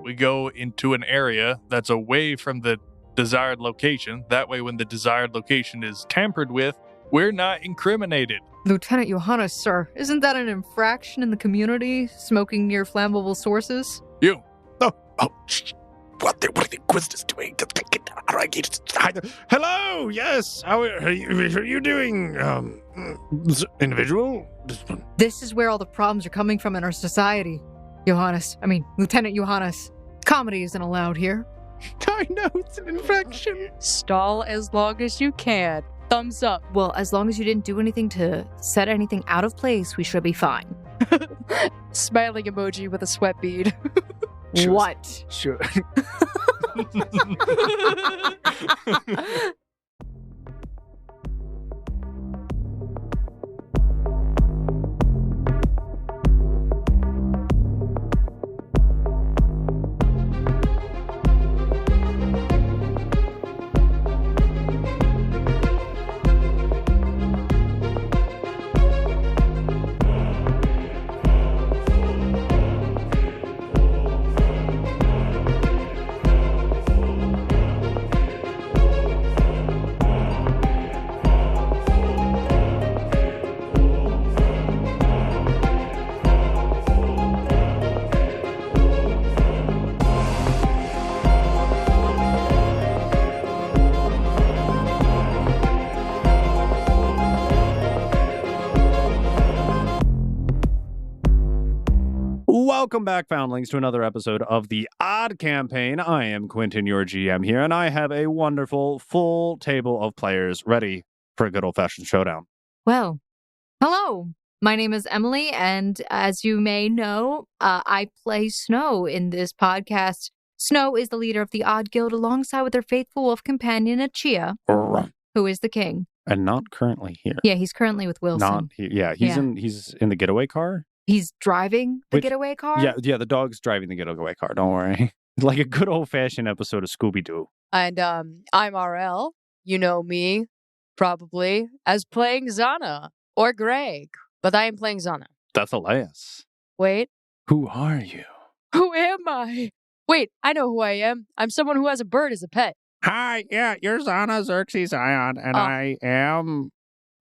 we go into an area that's away from the desired location. That way, when the desired location is tampered with, we're not incriminated. Lieutenant Johannes, sir, isn't that an infraction in the community, smoking near flammable sources? You. What the Inquisitor's doing? Hello, yes. How are you doing, individual? This is where all the problems are coming from in our society. Lieutenant Johannes. Comedy isn't allowed here. I know, it's an infraction. Stall as long as you can. Thumbs up. Well, as long as you didn't do anything to set anything out of place, we should be fine. Smiling emoji with a sweat bead. What? Sure. Welcome back, Foundlings, to another episode of the Odd Campaign. I am Quentin, your GM here, and I have a wonderful full table of players ready for a good old-fashioned showdown. Well, hello. My name is Emily, and as you may know, I play Snow in this podcast. Snow is the leader of the Odd Guild alongside with her faithful wolf companion, Achia, who is the king. And not currently here. Yeah, he's currently with Wilson. He's in the getaway car. He's driving the getaway car? Yeah, the dog's driving the getaway car, don't worry. Like a good old-fashioned episode of Scooby-Doo. And I'm RL. You know me, probably, as playing Zana or Greg. But I am playing Zana. That's Elias. Wait. Who are you? Who am I? Wait, I know who I am. I'm someone who has a bird as a pet. Hi, yeah, you're Zana Xerxes Ion, and I am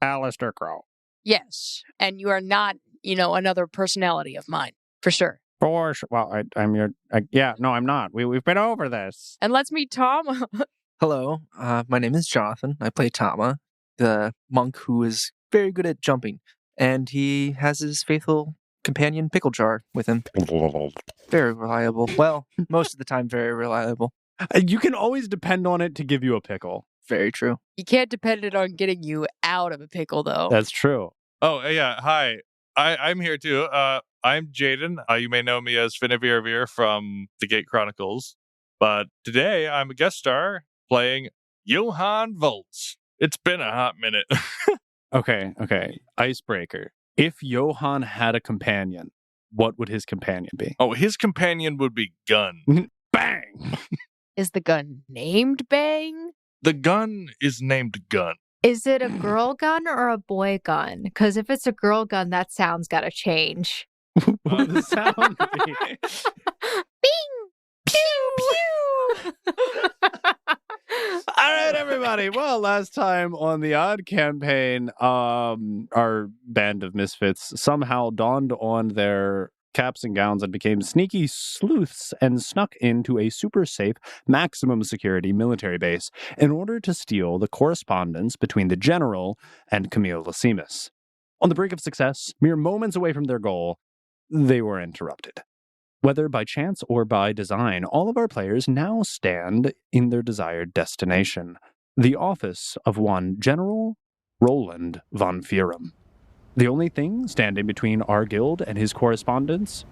Alistair Crow. Yes, and you are not, another personality of mine, for sure. For sure. Well, I'm your... no, I'm not. We've been over this. And let's meet Tom. Hello, my name is Jonathan. I play Tama, the monk who is very good at jumping, and he has his faithful companion Pickle Jar with him. Very reliable. Well, most of the time, very reliable. You can always depend on it to give you a pickle. Very true. You can't depend it on getting you out of a pickle, though. That's true. Oh, yeah. Hi. I'm here, too. I'm Jaden. You may know me as Finnevirvir from The Gate Chronicles. But today, I'm a guest star playing Johann Volz. It's been a hot minute. Okay. Icebreaker. If Johann had a companion, what would his companion be? Oh, his companion would be Gun. Bang! Is the gun named Bang? The gun is named Gun. Is it a girl gun or a boy gun? Because if it's a girl gun, that sound's got to change. What would the sound be? Bing! Pew! Pew! All right, everybody. Well, last time on the Odd Campaign, our band of misfits somehow donned on their caps and gowns and became sneaky sleuths and snuck into a super safe, maximum security military base in order to steal the correspondence between the General and Camille Lasimus. On the brink of success, mere moments away from their goal, they were interrupted. Whether by chance or by design, all of our players now stand in their desired destination, the office of one General Roland von Furum. The only thing standing between our guild and his correspondence,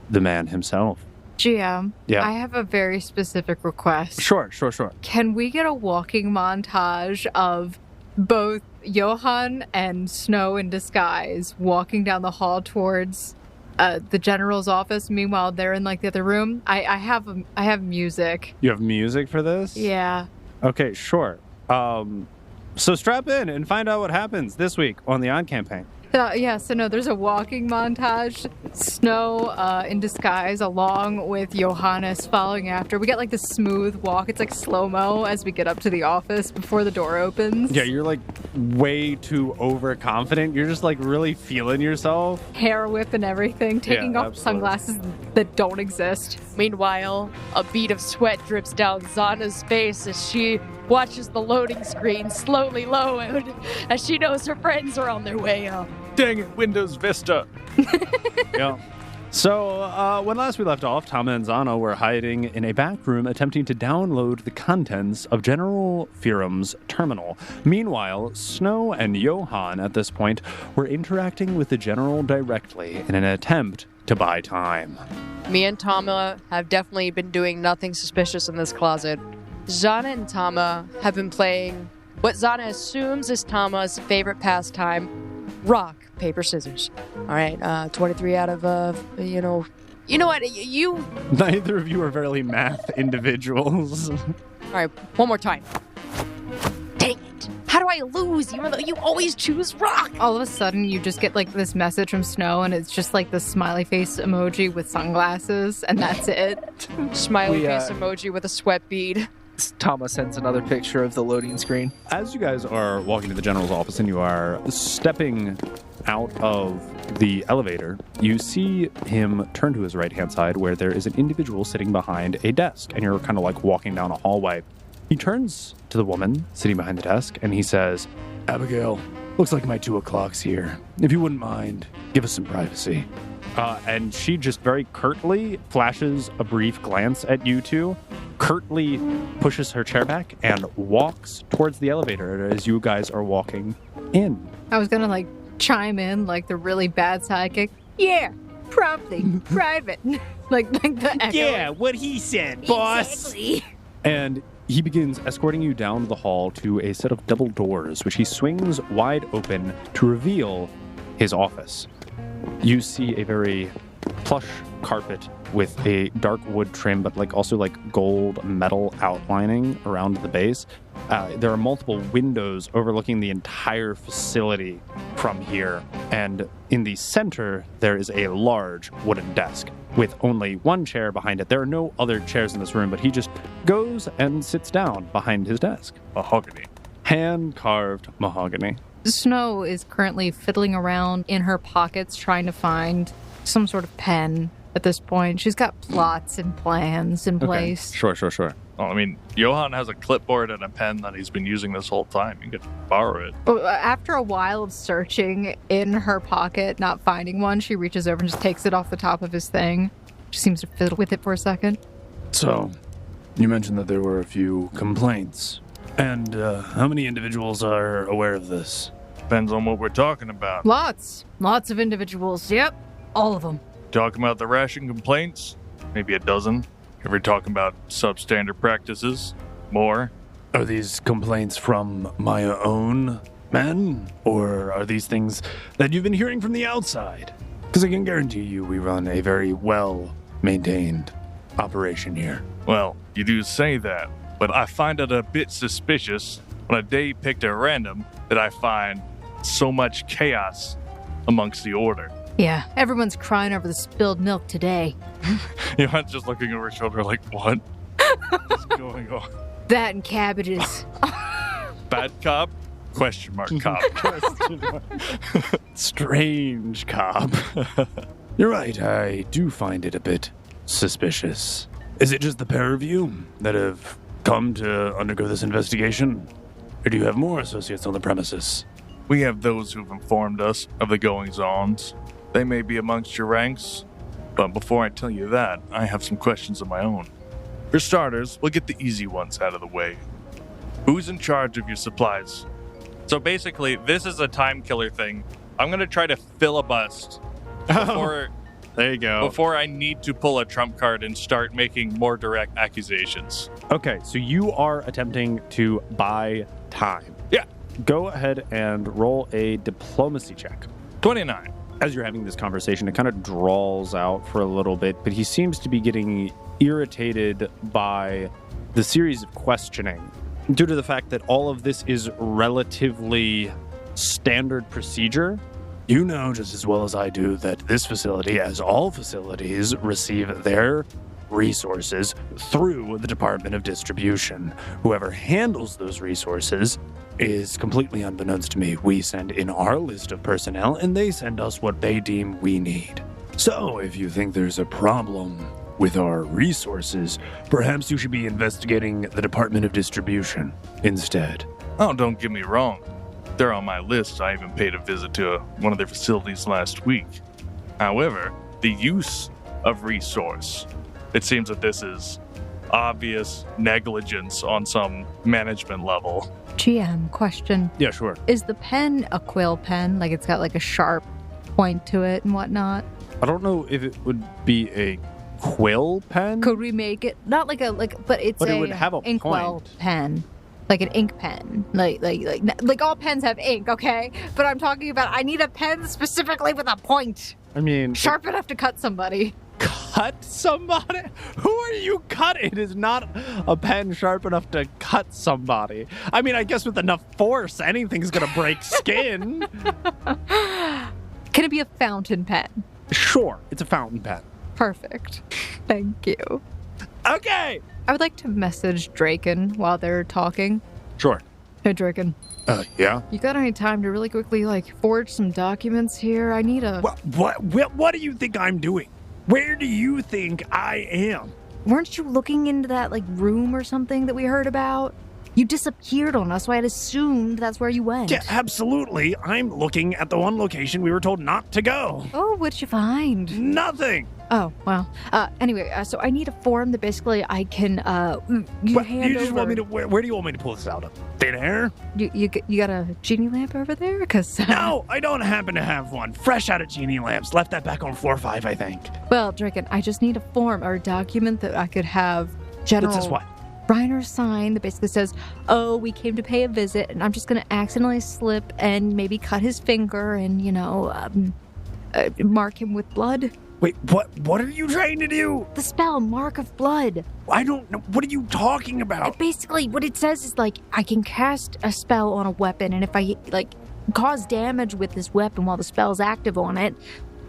the man himself. GM, Yeah. I have a very specific request. Sure. Can we get a walking montage of both Johann and Snow in disguise walking down the hall towards the General's office? Meanwhile, they're in the other room. I have music. You have music for this? Yeah. Okay, sure. So strap in and find out what happens this week on the Odd Campaign. So there's a walking montage. Snow in disguise along with Johannes following after. We get like this smooth walk. It's like slow-mo as we get up to the office before the door opens. Yeah, you're like way too overconfident. You're just like really feeling yourself. Hair whip and everything, taking off sunglasses that don't exist. Meanwhile, a bead of sweat drips down Zana's face as she watches the loading screen slowly load as she knows her friends are on their way up. Dang it, Windows Vista. Yeah. So, when last we left off, Tama and Zana were hiding in a back room attempting to download the contents of General Firum's terminal. Meanwhile, Snow and Johan, at this point, were interacting with the General directly in an attempt to buy time. Me and Tama have definitely been doing nothing suspicious in this closet. Zana and Tama have been playing what Zana assumes is Tama's favorite pastime, rock, paper, scissors. All right, 23 out of, you know what, you... Neither of you are very math individuals. All right, one more time. Dang it. How do I lose even though you always choose rock? All of a sudden, you just get like this message from Snow, and it's just like the smiley face emoji with sunglasses, and that's it. Smiley face emoji with a sweat bead. Tama sends another picture of the loading screen. As you guys are walking to the General's office and you are stepping out of the elevator, you see him turn to his right-hand side where there is an individual sitting behind a desk, and you're kind of like walking down a hallway. He turns to the woman sitting behind the desk and he says, Abigail, looks like my 2 o'clock's here. If you wouldn't mind, give us some privacy. And she just very curtly flashes a brief glance at you two, curtly pushes her chair back, and walks towards the elevator as you guys are walking in. I was gonna like chime in like the really bad sidekick. Yeah, promptly, private. like the echo. Yeah, what he said, boss. Exactly. And he begins escorting you down the hall to a set of double doors, which he swings wide open to reveal his office. You see a very plush carpet with a dark wood trim, but also gold metal outlining around the base. There are multiple windows overlooking the entire facility from here. And in the center, there is a large wooden desk with only one chair behind it. There are no other chairs in this room, but he just goes and sits down behind his desk. Mahogany. Hand-carved mahogany. Snow is currently fiddling around in her pockets trying to find some sort of pen at this point. She's got plots and plans in place. Sure. Well, I mean, Johan has a clipboard and a pen that he's been using this whole time. You could borrow it. But after a while of searching in her pocket, not finding one, she reaches over and just takes it off the top of his thing. She seems to fiddle with it for a second. So, you mentioned that there were a few complaints. And how many individuals are aware of this? Depends on what we're talking about. Lots of individuals. Yep, all of them. Talking about the ration complaints? Maybe a dozen. If we're talking about substandard practices, more. Are these complaints from my own men? Or are these things that you've been hearing from the outside? Because I can guarantee you we run a very well-maintained operation here. Well, you do say that, but I find it a bit suspicious on a day picked at random that I find so much chaos amongst the order. Yeah, everyone's crying over the spilled milk today. Johan's just looking over his shoulder like, what is going on? That and cabbages. Bad cop? Question mark cop. Strange cop. You're right, I do find it a bit suspicious. Is it just the pair of you that have come to undergo this investigation? Or do you have more associates on the premises? We have those who've informed us of the goings-ons. They may be amongst your ranks, but before I tell you that, I have some questions of my own. For starters, we'll get the easy ones out of the way. Who's in charge of your supplies? So basically, this is a time killer thing. I'm going to try to filibust before, there you go. Before I need to pull a trump card and start making more direct accusations. Okay, so you are attempting to buy time. Yeah. Go ahead and roll a diplomacy check. 29. As you're having this conversation, it kind of draws out for a little bit, but he seems to be getting irritated by the series of questioning due to the fact that all of this is relatively standard procedure. You know just as well as I do that this facility, as all facilities, receive their resources through the Department of Distribution. Whoever handles those resources is completely unbeknownst to me. We send in our list of personnel, and they send us what they deem we need. So, if you think there's a problem with our resources, perhaps you should be investigating the Department of Distribution instead. Oh, don't get me wrong. They're on my list. I even paid a visit to one of their facilities last week. However, the use of resource, it seems that this is obvious negligence on some management level. GM, question. Yeah, sure. Is the pen a quill pen? Like it's got like a sharp point to it and whatnot? I don't know if it would be a quill pen. Could we make it not like but it's But a it would have a inkwell point. pen, like an ink pen. Like all pens have ink, okay? But I'm talking about I need a pen specifically with a point, I mean, sharp enough to cut somebody. cut somebody? Who are you cutting? It is not a pen sharp enough to cut somebody. I mean, I guess with enough force, anything's gonna break skin. Can it be a fountain pen? Sure, it's a fountain pen. Perfect. Thank you. Okay. I would like to message Draken while they're talking. Sure. Hey, Draken. Yeah? You got any time to really quickly, forge some documents here? I need a... What do you think I'm doing? Where do you think I am? Weren't you looking into that, room or something that we heard about? You disappeared on us, so I had assumed that's where you went. Yeah, absolutely. I'm looking at the one location we were told not to go. Oh, what'd you find? Nothing. Oh, well. Anyway, so I need a form that basically I can, You just want me to... Where do you want me to pull this out of? Thin air? You got a genie lamp over there? Because... No, I don't happen to have one. Fresh out of genie lamps. Left that back on floor 5, I think. Well, Draken, I just need a form or a document that I could have General... That says what? Reiner sign that basically says, oh, we came to pay a visit, and I'm just going to accidentally slip and maybe cut his finger and, mark him with blood. Wait, what are you trying to do? The spell, Mark of Blood. I don't know. What are you talking about? Basically, what it says is, I can cast a spell on a weapon, and if I, cause damage with this weapon while the spell's active on it,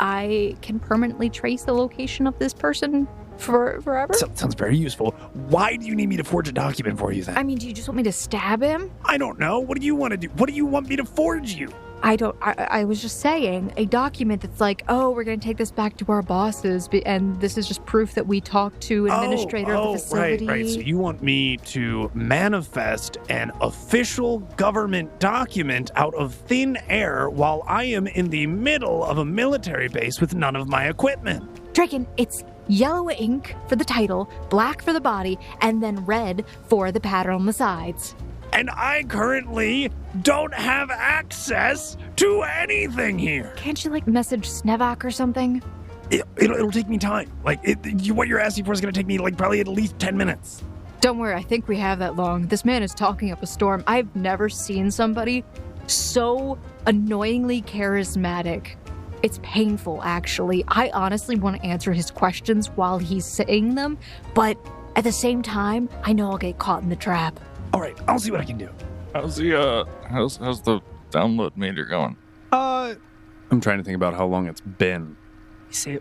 I can permanently trace the location of this person forever. Sounds very useful. Why do you need me to forge a document for you then? I mean, do you just want me to stab him? I don't know. What do you want to do? What do you want me to forge you? I was just saying, a document that's we're going to take this back to our bosses, and this is just proof that we talked to administrator of the facility. Right. So you want me to manifest an official government document out of thin air while I am in the middle of a military base with none of my equipment? Draken, it's yellow ink for the title, black for the body, and then red for the pattern on the sides. And I currently don't have access to anything here. Can't you, message Snevak or something? It'll take me time. What you're asking for is going to take me, probably at least 10 minutes. Don't worry, I think we have that long. This man is talking up a storm. I've never seen somebody so annoyingly charismatic. It's painful, actually. I honestly want to answer his questions while he's saying them, but at the same time, I know I'll get caught in the trap. All right, I'll see what I can do. How's the download meter going? I'm trying to think about how long it's been.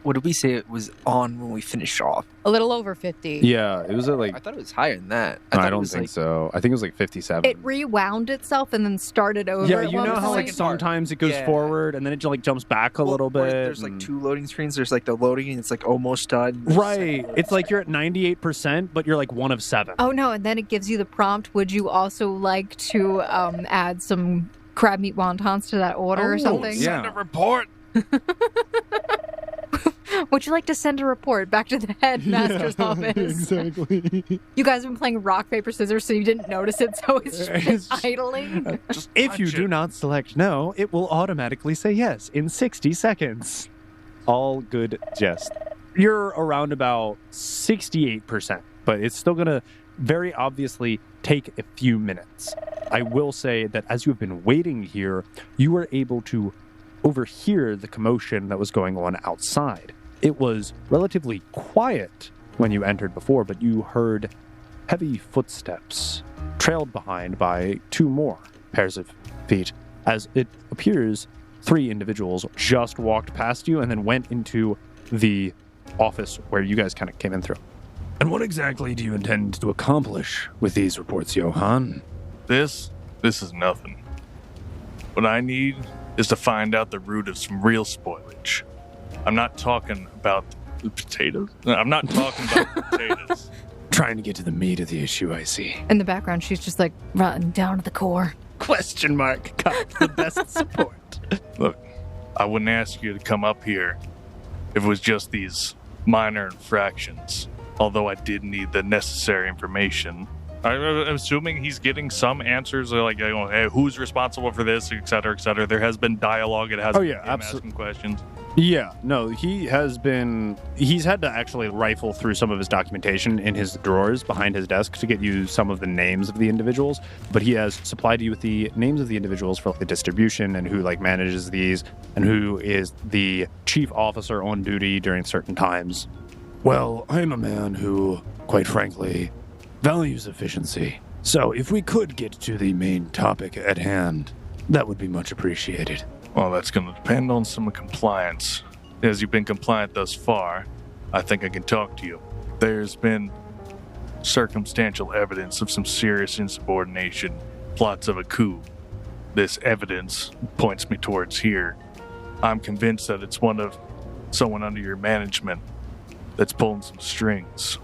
What did we say it was on when we finished off? A little over 50. Yeah, it was at I thought it was higher than that. I don't think so. I think it was 57. It rewound itself and then started over. Yeah, at you one know how point. sometimes it goes forward and then it jumps back a little bit. There's two loading screens. There's the loading and it's almost done. Right. It's you're at 98%, but you're 1 of 7. Oh no, and then it gives you the prompt. Would you also like to add some crab meat wontons to that order or something? Yeah. Send a report. Would you like to send a report back to the headmaster's office? Exactly. You guys have been playing rock, paper, scissors, so you didn't notice it, so it's just idling. If you do not select no, it will automatically say yes in 60 seconds. All good jest. You're around about 68%, but it's still going to very obviously take a few minutes. I will say that as you've been waiting here, you were able to overhear the commotion that was going on outside. It was relatively quiet when you entered before, but you heard heavy footsteps, trailed behind by 2 more pairs of feet, as it appears three individuals just walked past you and then went into the office where you guys kind of came in through. And what exactly do you intend to accomplish with these reports, Johan? This is nothing. What I need is to find out the root of some real spoilage. I'm not talking about the potatoes. No, I'm not talking about the potatoes. Trying to get to the meat of the issue, I see. In the background, she's just like rotten down to the core. Question mark, got the best support. Look, I wouldn't ask you to come up here if it was just these minor infractions. Although I did need the necessary information. I'm assuming he's getting some answers, like, hey, who's responsible for this, et cetera, et cetera. There has been dialogue. It has been him asking questions. Yeah, no, he's had to actually rifle through some of his documentation in his drawers behind his desk to get you some of the names of the individuals, but he has supplied you with the names of the individuals for the distribution and who manages these and who is the chief officer on duty during certain times. Well, I'm a man who, quite frankly, values efficiency. So if we could get to the main topic at hand, that would be much appreciated. Well, that's going to depend on some compliance. As you've been compliant thus far, I think I can talk to you. There's been circumstantial evidence of some serious insubordination, plots of a coup. This evidence points me towards here. I'm convinced that it's someone under your management that's pulling some strings,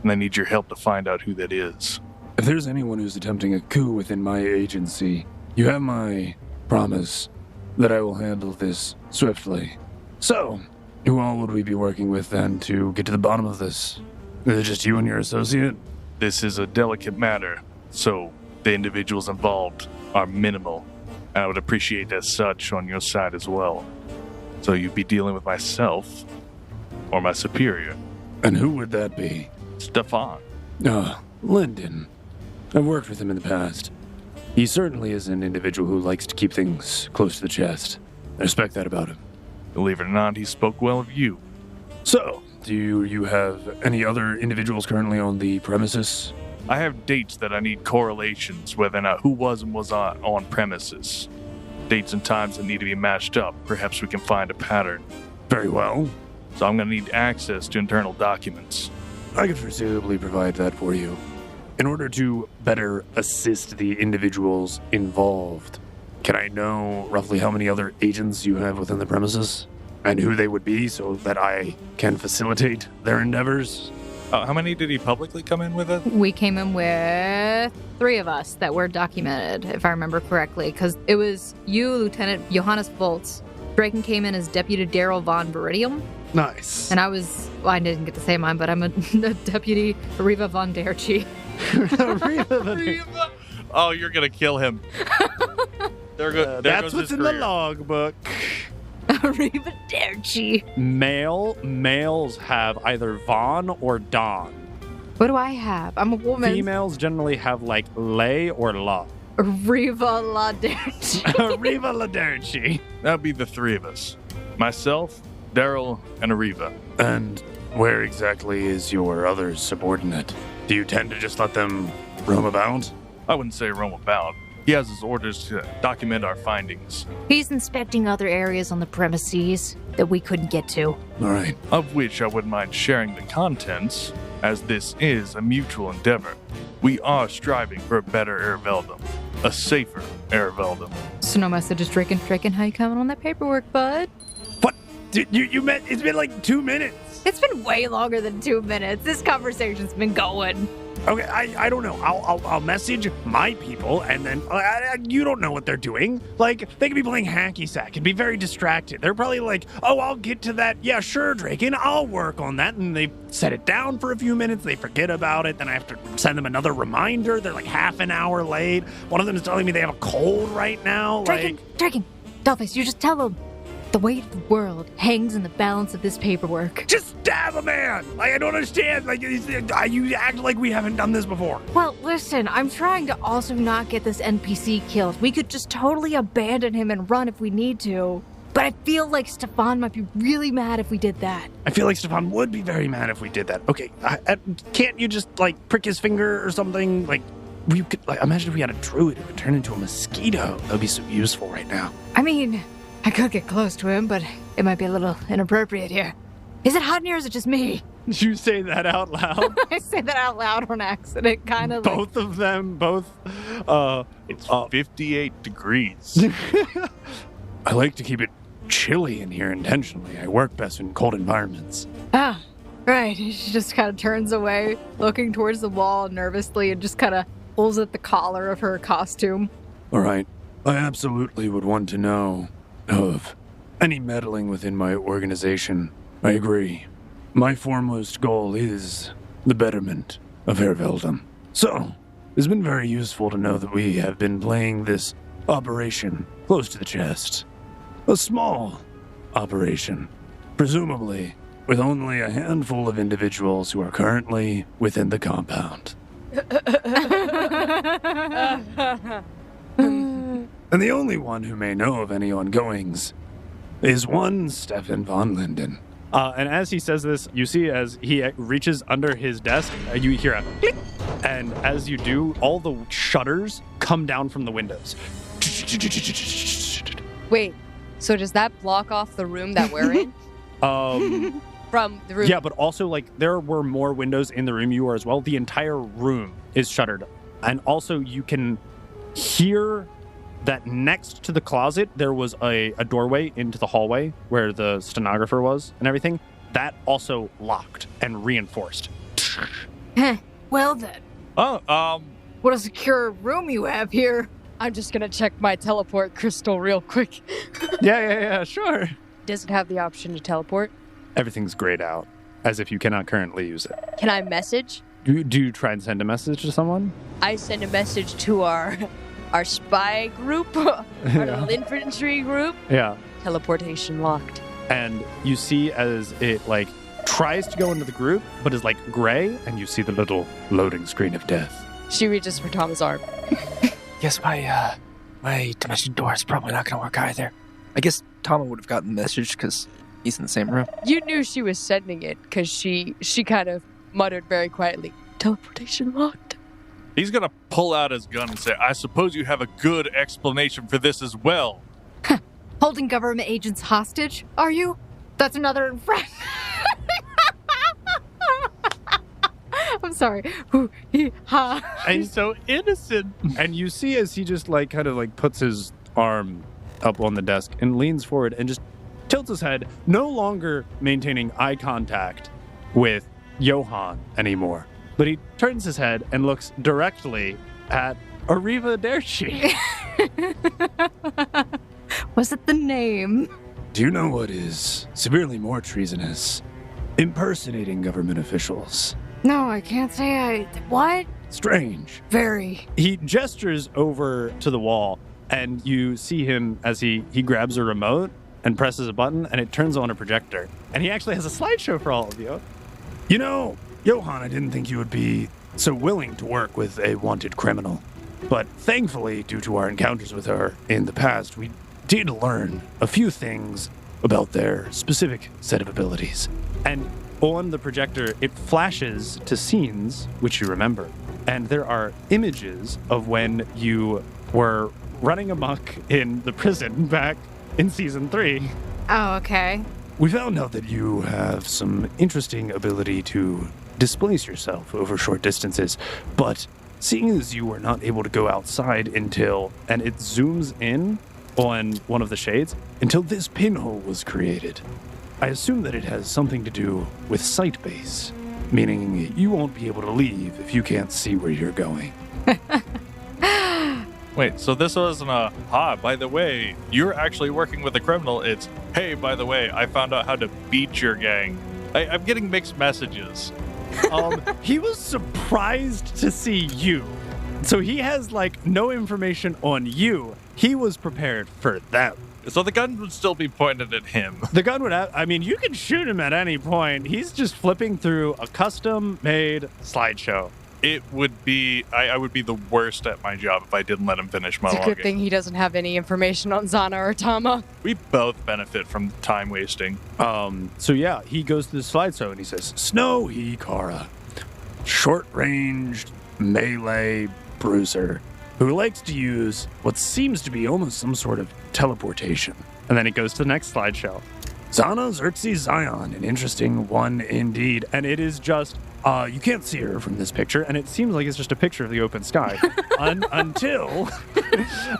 and I need your help to find out who that is. If there's anyone who's attempting a coup within my agency, you have my promise that I will handle this swiftly. So, who all would we be working with then to get to the bottom of this? Is it just you and your associate? This is a delicate matter, so the individuals involved are minimal, and I would appreciate as such on your side as well. So you'd be dealing with myself or my superior. And who would that be? Stefan. Lyndon. I've worked with him in the past. He certainly is an individual who likes to keep things close to the chest. I respect that about him. Believe it or not, he spoke well of you. So, do you have any other individuals currently on the premises? I have dates that I need correlations, whether or not who was and was not on premises. Dates and times that need to be matched up. Perhaps we can find a pattern. Very well. So I'm going to need access to internal documents. I could presumably provide that for you. In order to better assist the individuals involved, can I know roughly how many other agents you have within the premises? And who they would be so that I can facilitate their endeavors? How many did he publicly come in with it? We came in with 3 of us that were documented, if I remember correctly, because it was you, Lieutenant Johannes Volz. Draken came in as Deputy Daryl von Viridium. Nice. And I didn't get to say mine, but I'm a Deputy Riva von Derchi. Oh, you're going to kill him. That's what's in the logbook. Riva Derchi. Males have either Von or Don. What do I have? I'm a woman. Females generally have Lay or La. Riva La Derchi. Riva La Derchi. That'd be the 3 of us. Myself, Daryl, and Ariva. And where exactly is your other subordinate? Do you tend to just let them roam about? I wouldn't say roam about. He has his orders to document our findings. He's inspecting other areas on the premises that we couldn't get to. All right. Of which I wouldn't mind sharing the contents, as this is a mutual endeavor. We are striving for a better Erveldum. A safer Erveldum. So no messages, Draken. Draken, how you coming on that paperwork, bud? What? You meant it's been 2 minutes. It's been way longer than 2 minutes. This conversation's been going. Okay, I don't know. I'll message my people, and then you don't know what they're doing. They could be playing hacky sack and be very distracted. They're probably oh, I'll get to that. Yeah, sure, Draken, I'll work on that. And they set it down for a few minutes. They forget about it. Then I have to send them another reminder. They're half an hour late. One of them is telling me they have a cold right now. Draken, Dollface, you just tell them. The weight of the world hangs in the balance of this paperwork. Just stab a man! I don't understand. You act like we haven't done this before. Well, listen, I'm trying to also not get this NPC killed. We could just totally abandon him and run if we need to. But I feel like Stefan might be really mad if we did that. I feel like Stefan would be very mad if we did that. Okay, can't you just, prick his finger or something? We could, imagine if we had a druid who would turn into a mosquito. That would be so useful right now. I mean, I could get close to him, but it might be a little inappropriate here. Is it hot in here or is it just me? You say that out loud? I say that out loud on accident, kind of like... Both of them, both. It's 58 degrees. I like to keep it chilly in here intentionally. I work best in cold environments. Ah, right. She just kind of turns away, looking towards the wall nervously, and just kind of pulls at the collar of her costume. All right. I absolutely would want to know of any meddling within my organization. I agree. My foremost goal is the betterment of Herveldom. So, it's been very useful to know that we have been playing this operation close to the chest. A small operation, presumably with only a handful of individuals who are currently within the compound. And the only one who may know of any ongoings is one Stefan von Linden. And as he says this, you see as he reaches under his desk, you hear a click. And as you do, all the shutters come down from the windows. Wait, so does that block off the room that we're in? From the room? Yeah, but also, like, there were more windows in the room you are as well. The entire room is shuttered. And also, you can hear that next to the closet, there was a doorway into the hallway where the stenographer was and everything. That also locked and reinforced. Well then. Oh, What a secure room you have here. I'm just gonna check my teleport crystal real quick. Yeah, sure. Does it have the option to teleport? Everything's grayed out, as if you cannot currently use it. Can I message? Do you try and send a message to someone? I send a message to our spy group, our little infantry group. Yeah. Teleportation locked. And you see as it, like, tries to go into the group, but is, like, gray, and you see the little loading screen of death. She reaches for Tom's arm. Guess my dimension door is probably not going to work either. I guess Tama would have gotten the message because he's in the same room. You knew she was sending it because she kind of muttered very quietly, teleportation locked. he's gonna pull out his gun and say, I suppose you have a good explanation for this as well. Holding government agents hostage, are you? That's another infraction. I'm sorry. Ooh, ha. He's so innocent. And you see as he just, like, kind of, like, puts his arm up on the desk and leans forward and just tilts his head, no longer maintaining eye contact with Johann anymore. But he turns his head and looks directly at Arrivederci. Was it the name? Do you know what is severely more treasonous? Impersonating government officials. No, I can't say What? Strange. Very. He gestures over to the wall, and you see him as he grabs a remote and presses a button, and it turns on a projector. And he actually has a slideshow for all of you. You know, Johann, I didn't think you would be so willing to work with a wanted criminal. But thankfully, due to our encounters with her in the past, we did learn a few things about their specific set of abilities. And on the projector, it flashes to scenes which you remember. And there are images of when you were running amok in the prison back in Season 3. Oh, okay. We found out that you have some interesting ability to displace yourself over short distances, but seeing as you were not able to go outside until, and it zooms in on one of the shades, until this pinhole was created. I assume that it has something to do with sight base, meaning you won't be able to leave if you can't see where you're going. Wait, so this wasn't a, by the way, you're actually working with a criminal. It's, hey, by the way, I found out how to beat your gang. I'm getting mixed messages. He was surprised to see you. So he has, like, no information on you. He was prepared for them. So the gun would still be pointed at him. The gun would have, I mean, you can shoot him at any point. He's just flipping through a custom-made slideshow. It would be, I would be the worst at my job if I didn't let him finish It's a good monologuing. thing he doesn't have any information on Zana or Tama. We both benefit from time wasting. So yeah, he goes to the slideshow and he says, Snow Hikara, short-ranged melee bruiser who likes to use what seems to be almost some sort of teleportation. And then it goes to the next slideshow. Zana Xerxes Zion, an interesting one indeed. And it is just, you can't see her from this picture, and it seems like it's just a picture of the open sky. Until,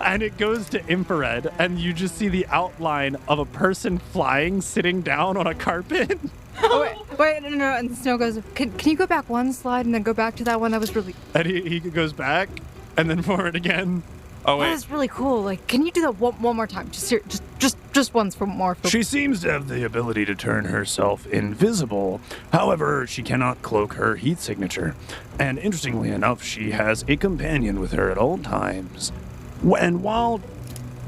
and it goes to infrared, and you just see the outline of a person flying, sitting down on a carpet. Oh, wait, no. And Snow goes, can you go back one slide and then go back to that one that was really... And he goes back, and then forward again. Oh, wait. That was really cool. Like, can you do that one more time? Just once for more. She seems to have the ability to turn herself invisible. However, she cannot cloak her heat signature. And interestingly enough, she has a companion with her at all times.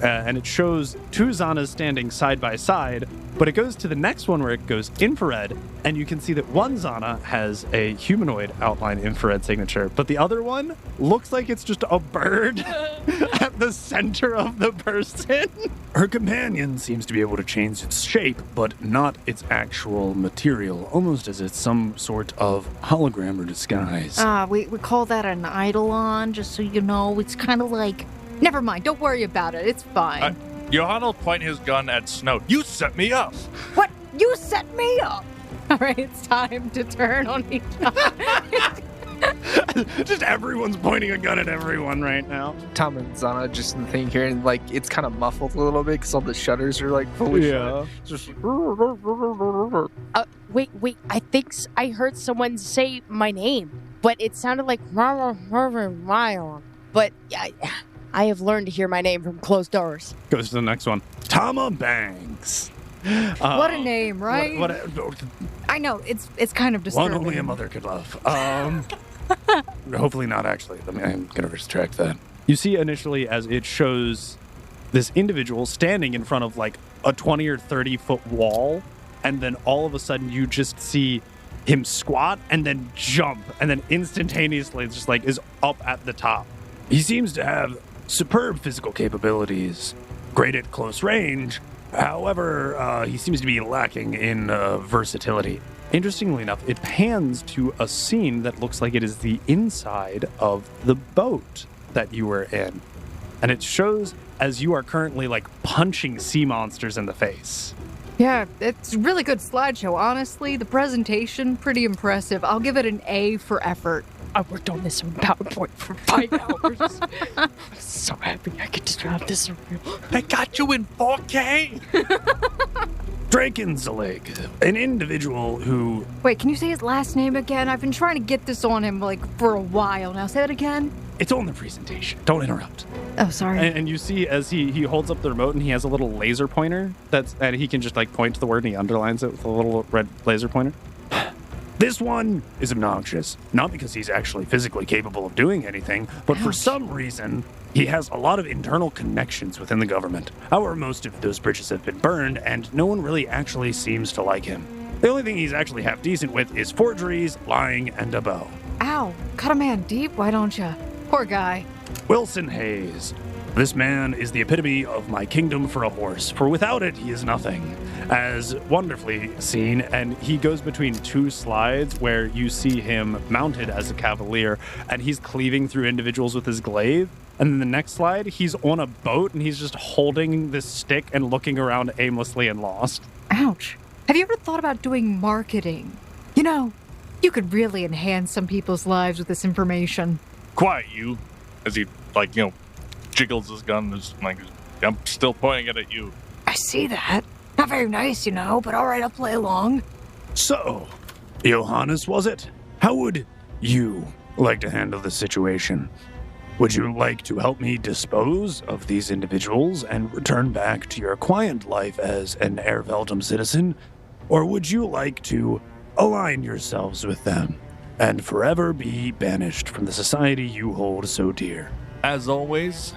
And it shows two Zanas standing side by side, but it goes to the next one where it goes infrared, and you can see that one Zana has a humanoid outline infrared signature, but the other one looks like it's just a bird at the center of the person. Her companion seems to be able to change its shape, but not its actual material, almost as it's some sort of hologram or disguise. We call that an eidolon, just so you know. It's kind of like... Never mind, don't worry about it. It's fine. Johan will point his gun at Snow. You set me up. What? You set me up! All right, it's time to turn on each other. Just everyone's pointing a gun at everyone right now. Tom and Zana just in the thing here, and like it's kind of muffled a little bit because all the shutters are like fully shut. Just Wait. I think I heard someone say my name, but it sounded like but I have learned to hear my name from closed doors. Goes to the next one. Tama Banks. What a name, right? I know, it's kind of disturbing. One only a mother could love. Hopefully not, actually. I'm going to retract that. You see initially as it shows this individual standing in front of like a 20 or 30 foot wall, and then all of a sudden you just see him squat and then jump, and then instantaneously it's just like is up at the top. He seems to have superb physical capabilities, great at close range. However, he seems to be lacking in versatility. Interestingly enough, it pans to a scene that looks like it is the inside of the boat that you were in. And it shows as you are currently like punching sea monsters in the face. Yeah, it's a really good slideshow, honestly. The presentation, pretty impressive. I'll give it an A for effort. I worked on this in PowerPoint for 5 hours. I'm so happy I get to have this real. I got you in 4K. Drakenselig, an individual who... Wait, can you say his last name again? I've been trying to get this on him like for a while now. Say that again. It's on the presentation. Don't interrupt. Oh, sorry. And you see as he holds up the remote and he has a little laser pointer and he can just like point to the word and he underlines it with a little red laser pointer. This one is obnoxious, not because he's actually physically capable of doing anything, but for some reason, he has a lot of internal connections within the government. However, most of those bridges have been burned, and no one really actually seems to like him. The only thing he's actually half decent with is forgeries, lying, and a bow. Ow, cut a man deep, why don't you? Poor guy. Wilson Hayes. This man is the epitome of my kingdom for a horse, for without it, he is nothing. As wonderfully seen, and he goes between two slides where you see him mounted as a cavalier, and he's cleaving through individuals with his glaive. And then the next slide, he's on a boat, and he's just holding this stick and looking around aimlessly and lost. Ouch. Have you ever thought about doing marketing? You know, you could really enhance some people's lives with this information. Quiet, you. As he, jiggles his gun. I'm still pointing it at you. I see that. Not very nice, but all right, I'll play along. So, Johannes, was it? How would you like to handle the situation? Would you like to help me dispose of these individuals and return back to your quiet life as an Erveldum citizen? Or would you like to align yourselves with them and forever be banished from the society you hold so dear? As always,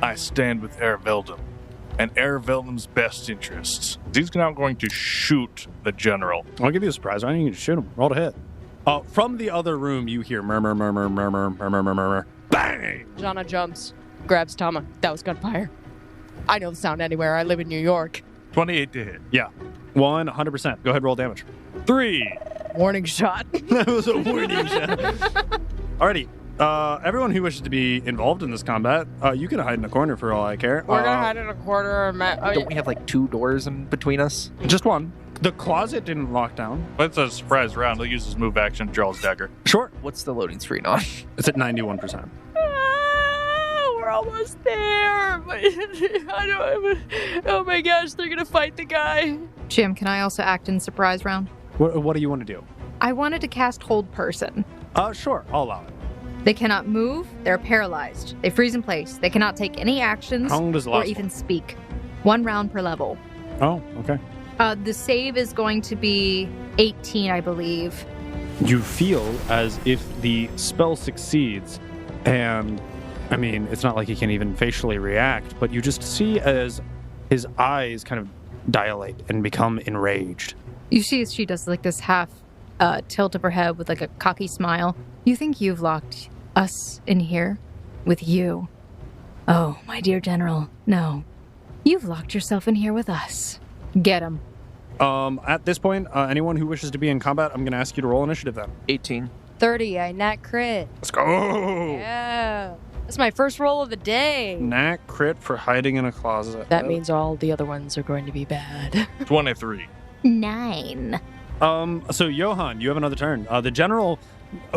I stand with Erveldum and Erveldum's best interests. He's now going to shoot the general. I'll give you a surprise. I need to shoot him. Roll to hit. From the other room, you hear murmur, murmur, murmur, murmur, murmur. Bang! Jana jumps, grabs Tama. That was gunfire. I know the sound anywhere. I live in New York. 28 to hit. Yeah. 100%. Go ahead, roll damage. 3. Warning shot. That was a warning shot. Alrighty. Everyone who wishes to be involved in this combat, you can hide in a corner for all I care. We're gonna hide in a corner. Don't we have like 2 doors in between us? Just one. The closet didn't lock down. But it's a surprise round. He'll use his move action, draw his dagger. Sure. What's the loading screen on? It's at 91%. We're almost there. Oh my gosh, they're gonna fight the guy. Jim, can I also act in surprise round? What do you want to do? I wanted to cast Hold Person. Sure. I'll allow it. They cannot move. They're paralyzed. They freeze in place. They cannot take any actions How long does it or last even speak. 1 round per level. Oh, okay. The save is going to be 18, I believe. You feel as if the spell succeeds, and I mean, it's not like he can even facially react, but you just see as his eyes kind of dilate and become enraged. You see as she does like this half tilt of her head with like a cocky smile. You think you've locked us in here with you? Oh, my dear General, no. You've locked yourself in here with us. Get him. At this point, anyone who wishes to be in combat, I'm going to ask you to roll initiative then. 18. 30, I nat crit. Let's go! Yeah. That's my first roll of the day. Nat crit for hiding in a closet. That means all the other ones are going to be bad. 23. 9. So Johan, you have another turn. The general,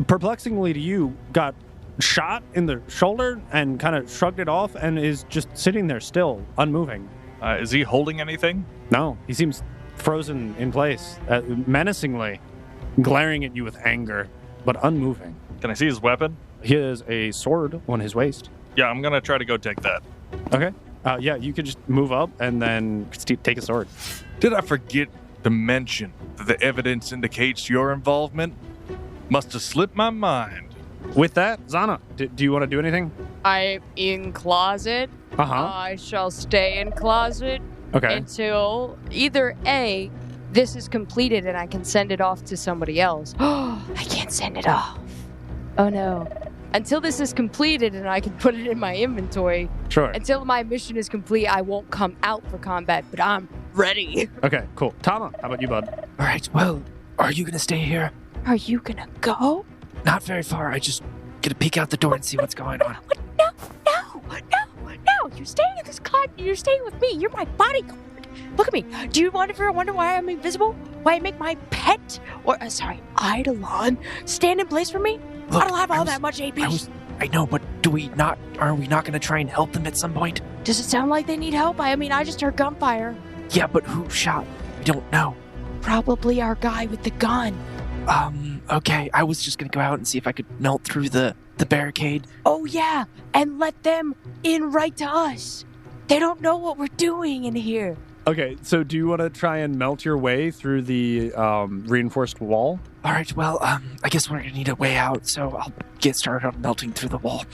perplexingly to you, got shot in the shoulder and kind of shrugged it off and is just sitting there still, unmoving. Is he holding anything? No, he seems frozen in place, menacingly, glaring at you with anger, but unmoving. Can I see his weapon? He has a sword on his waist. Yeah, I'm going to try to go take that. Okay. Yeah, you could just move up and then take a sword. Did I forget to mention that the evidence indicates your involvement? Must have slipped my mind. With that, Zana, do you want to do anything? I'm in closet. Uh-huh. I shall stay in closet Okay. until either A, this is completed and I can send it off to somebody else. Oh, I can't send it off. Oh no. Until this is completed and I can put it in my inventory. Sure. Until my mission is complete, I won't come out for combat, but I'm ready. Okay, cool. Tama, how about you, bud? All right, well, are you going to stay here? Are you gonna go? Not very far. I just get to peek out the door and see what's going on. No. You're staying in this closet. You're staying with me. You're my bodyguard. Look at me. Do you ever wonder why I'm invisible? Why I make my pet, Eidolon, stand in place for me? Look, I don't have all that much AP. I know, but are we not going to try and help them at some point? Does it sound like they need help? I mean, I just heard gunfire. Yeah, but who shot? We don't know. Probably our guy with the gun. Okay. I was just going to go out and see if I could melt through the barricade. Oh, yeah. And let them in right to us. They don't know what we're doing in here. Okay, so do you want to try and melt your way through the reinforced wall? All right, well, I guess we're going to need a way out, so I'll get started on melting through the wall.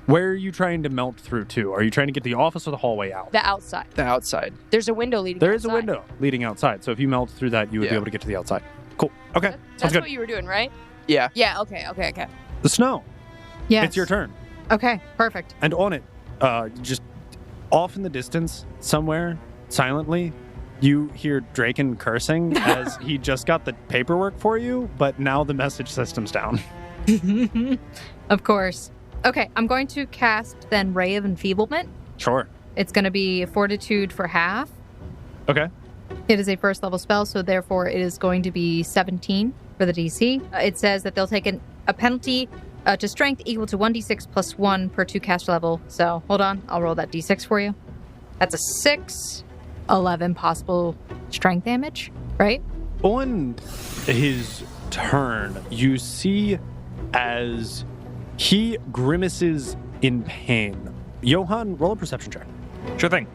Where are you trying to melt through to? Are you trying to get the office or the hallway out? The outside. The outside. There's a window leading There outside. is a window leading outside, so if you melt through that, you would be able to get to the outside. Cool. Okay, That's sounds good. what you were doing, right? Yeah. Yeah, okay. The snow. Yes. It's your turn. Okay, perfect. And on it, just off in the distance, somewhere, silently, you hear Draken cursing as he just got the paperwork for you, but now the message system's down. Of course. Okay, I'm going to cast then Ray of Enfeeblement. Sure. It's going to be Fortitude for half. Okay. It is a first level spell, so therefore it is going to be 17 for the DC. It says that they'll take a penalty to strength equal to 1d6 plus 1 per 2 caster level. So hold on, I'll roll that d6 for you. That's a 6, 11 possible strength damage, right? On his turn, you see as he grimaces in pain. Johan, roll a perception check. Sure thing.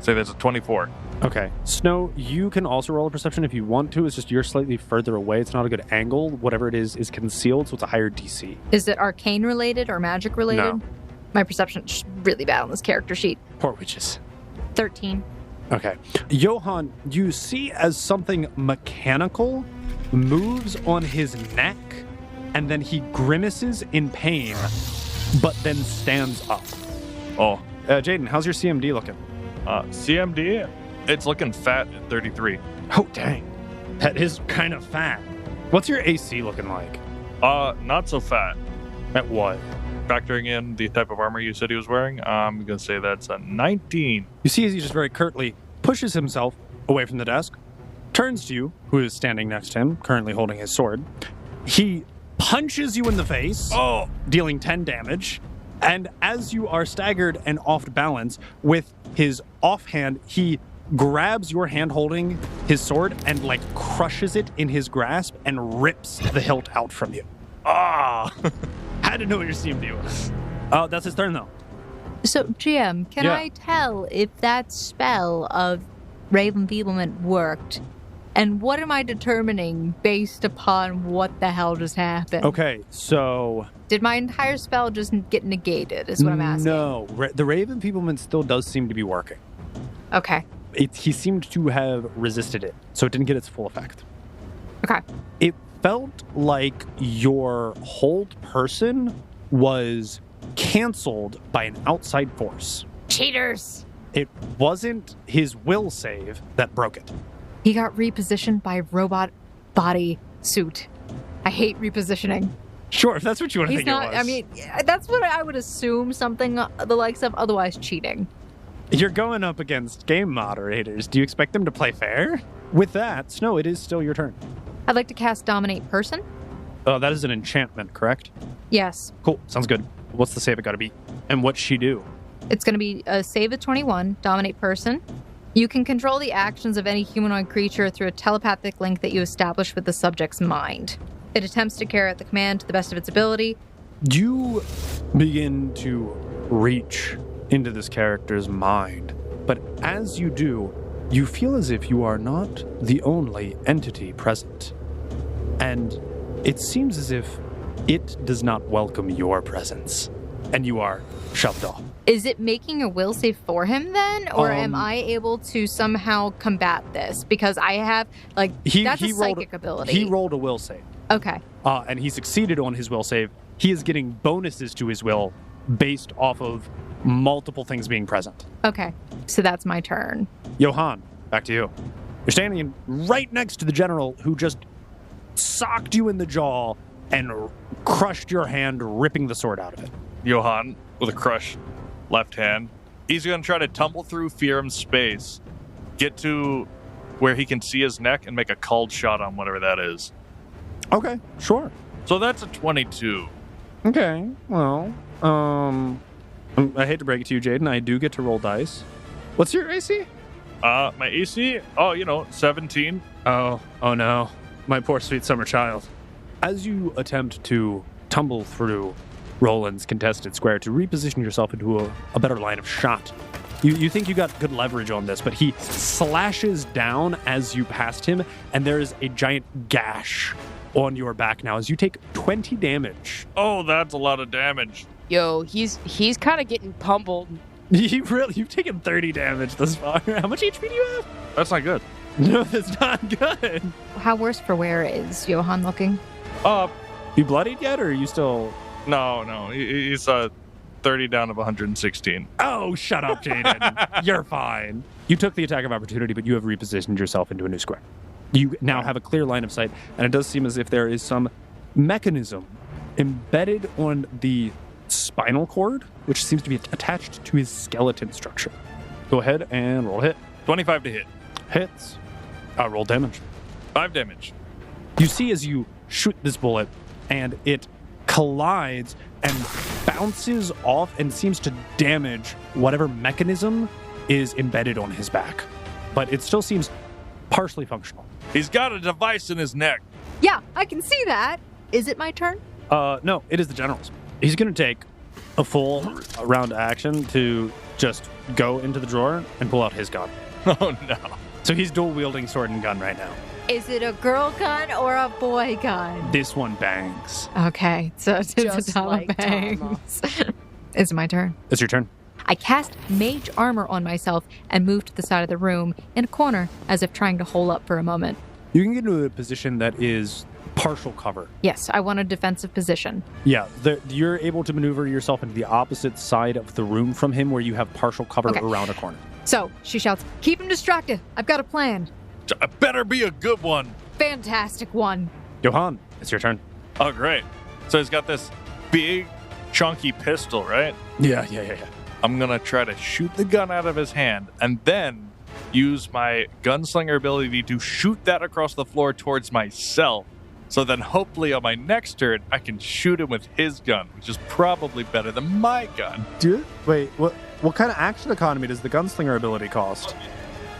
Say there's a 24. Okay. Snow, you can also roll a perception if you want to. It's just you're slightly further away. It's not a good angle. Whatever it is concealed, so it's a higher DC. Is it arcane related or magic related? No. My perception's really bad on this character sheet. Poor witches. 13. Okay. Johan, you see as something mechanical moves on his neck, and then he grimaces in pain, but then stands up. Oh, Jaden, how's your CMD looking? CMD? It's looking fat at 33. Oh, dang. That is kind of fat. What's your AC looking like? Not so fat. At what? factoring in the type of armor you said he was wearing, I'm going to say that's a 19. You see as he just very curtly pushes himself away from the desk, turns to you, who is standing next to him, currently holding his sword. He punches you in the face, dealing 10 damage. And as you are staggered and off balance, with his offhand, he grabs your hand holding his sword and like crushes it in his grasp and rips the hilt out from you. Had to know what your steam deal was. That's his turn though. So, GM, can Yeah. I tell if that spell of Rave Enfeeblement worked? And what am I determining based upon what the hell just happened? Okay, so Did my entire spell just get negated, is what I'm asking? no, the Raven Peoplement still does seem to be working. Okay. He seemed to have resisted it, so it didn't get its full effect. Okay. It felt like your hold person was canceled by an outside force. Cheaters! It wasn't his will save that broke it. He got repositioned by robot body suit. I hate repositioning. Sure, if that's what you want to He's think not, it was. I mean, that's what I would assume, something the likes of, otherwise cheating. You're going up against game moderators. Do you expect them to play fair? With that, Snow, it is still your turn. I'd like to cast Dominate Person. Oh, that is an enchantment, correct? Yes. Cool, sounds good. What's the save it gotta be? And what's she do? It's going to be a save of 21, Dominate Person. You can control the actions of any humanoid creature through a telepathic link that you establish with the subject's mind. It attempts to carry out the command to the best of its ability. You begin to reach into this character's mind, but as you do, you feel as if you are not the only entity present. And it seems as if it does not welcome your presence, and you are shoved off. Is it making a will save for him then? Or am I able to somehow combat this? Because I have, like, that's a psychic ability. He rolled a will save. Okay. And he succeeded on his will save. He is getting bonuses to his will based off of multiple things being present. Okay. So that's my turn. Johan, back to you. You're standing right next to the general who just socked you in the jaw and crushed your hand, ripping the sword out of it. Johan, with a crushed left hand, he's going to try to tumble through Fearum's space, get to where he can see his neck, and make a called shot on whatever that is. Okay, sure. So that's a 22. Okay, well, I hate to break it to you, Jaden. I do get to roll dice. What's your AC? My AC? 17. Oh no. My poor sweet summer child. As you attempt to tumble through Roland's contested square to reposition yourself into a better line of shot, you think you got good leverage on this, but he slashes down as you passed him, and there is a giant gash on your back now as you take 20 damage. Oh, that's a lot of damage. Yo, he's kind of getting pummeled. You've taken 30 damage thus far. How much HP do you have? That's not good. No, that's not good. How worse for wear is Johan looking? You bloodied yet, or are you still... No. He's 30 down of 116. Oh, shut up, Jaden. You're fine. You took the attack of opportunity, but you have repositioned yourself into a new square. You now have a clear line of sight, and it does seem as if there is some mechanism embedded on the spinal cord, which seems to be attached to his skeleton structure. Go ahead and roll a hit. 25 to hit. Hits. Roll damage. 5 damage. You see as you shoot this bullet, and it collides and bounces off and seems to damage whatever mechanism is embedded on his back. But it still seems partially functional. He's got a device in his neck. Yeah, I can see that. Is it my turn? No, it is the general's. He's going to take a full round action to just go into the drawer and pull out his gun. Oh, no. So he's dual wielding sword and gun right now. Is it a girl gun or a boy gun? This one bangs. Okay, so it's Just a Tama like bangs. It's my turn. It's your turn. I cast Mage Armor on myself and move to the side of the room in a corner as if trying to hole up for a moment. You can get into a position that is partial cover. Yes, I want a defensive position. Yeah, you're able to maneuver yourself into the opposite side of the room from him where you have partial cover Okay. around a corner. So she shouts, "Keep him distracted. I've got a plan." I better be a good one. Fantastic one. Johan, it's your turn. Oh, great. So he's got this big chunky pistol, right? Yeah. I'm going to try to shoot the gun out of his hand and then use my gunslinger ability to shoot that across the floor towards myself. So then hopefully on my next turn, I can shoot him with his gun, which is probably better than my gun. Wait, what kind of action economy does the gunslinger ability cost?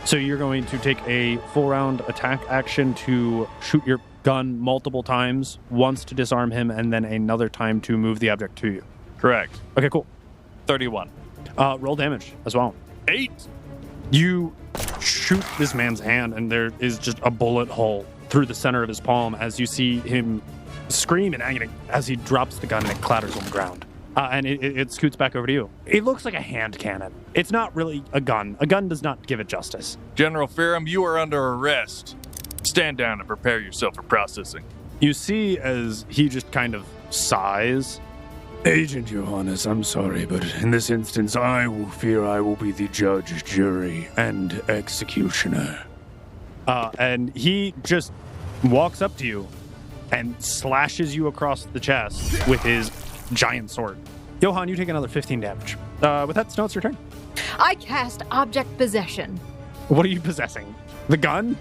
So you're going to take a full round attack action to shoot your gun multiple times, once to disarm him, and then another time to move the object to you. Correct. Okay, cool. 31. Roll damage as well. 8. You shoot this man's hand, and there is just a bullet hole through the center of his palm as you see him scream in agony as he drops the gun and it clatters on the ground. And it scoots back over to you. It looks like a hand cannon. It's not really a gun. A gun does not give it justice. General Ferrum, you are under arrest. Stand down and prepare yourself for processing. You see as he just kind of sighs. Agent Johannes, I'm sorry, but in this instance, I will be the judge, jury, and executioner. And he just walks up to you and slashes you across the chest with his giant sword. Johan, you take another 15 damage. With that, Snow, it's your turn. I cast Object Possession. What are you possessing? The gun?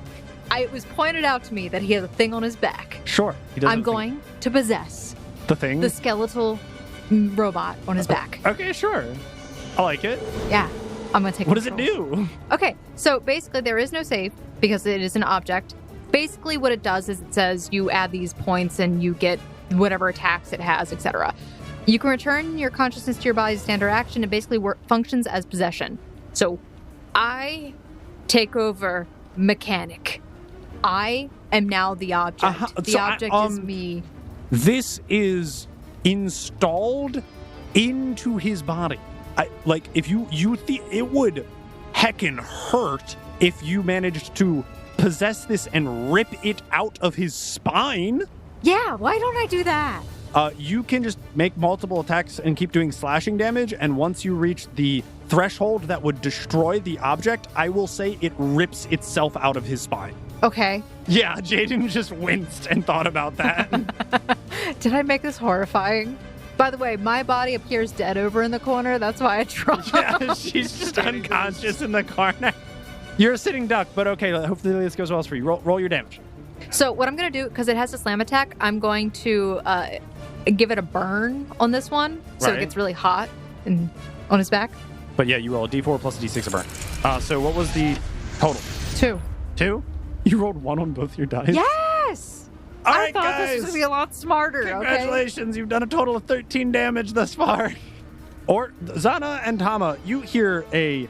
It was pointed out to me that he has a thing on his back. Sure. He does. I'm going to possess the thing? the skeletal robot on his back. Okay, sure. I like it. Yeah, I'm going to take What does it control. do? Okay, so basically there is no save because it is an object. Basically what it does is it says you add these points and you get whatever attacks it has, etc. You can return your consciousness to your body's standard action and basically functions as possession. So I take over mechanic. I am now the object. The So object is me. This is installed into his body. It would heckin' hurt if you managed to possess this and rip it out of his spine. Yeah, why don't I do that? You can just make multiple attacks and keep doing slashing damage, and once you reach the threshold that would destroy the object, I will say it rips itself out of his spine. Okay. Yeah, Jaden just winced and thought about that. Did I make this horrifying? By the way, my body appears dead over in the corner. That's why I dropped. Yeah, she's just unconscious in the corner. You're a sitting duck, but okay, hopefully this goes well for you. Roll your damage. So what I'm going to do, because it has a slam attack, I'm going to give it a burn on this one. So Right. it gets really hot and on his back. But yeah, you roll a d4 plus a d6 a burn. So what was the total? 2. 2? You rolled 1 on both your dice? Yes! All I right, thought guys. this was going to be a lot smarter, okay? Congratulations, you've done a total of 13 damage thus far. Or Zana and Tama, you hear a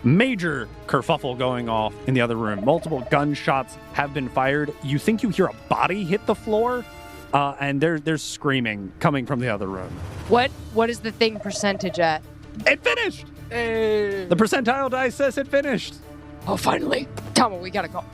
major kerfuffle going off in the other room. Multiple gunshots have been fired. You think you hear a body hit the floor, and there's screaming coming from the other room. What is the thing percentage at? It finished! The percentile dice says it finished. Oh, finally. Tama, we gotta go.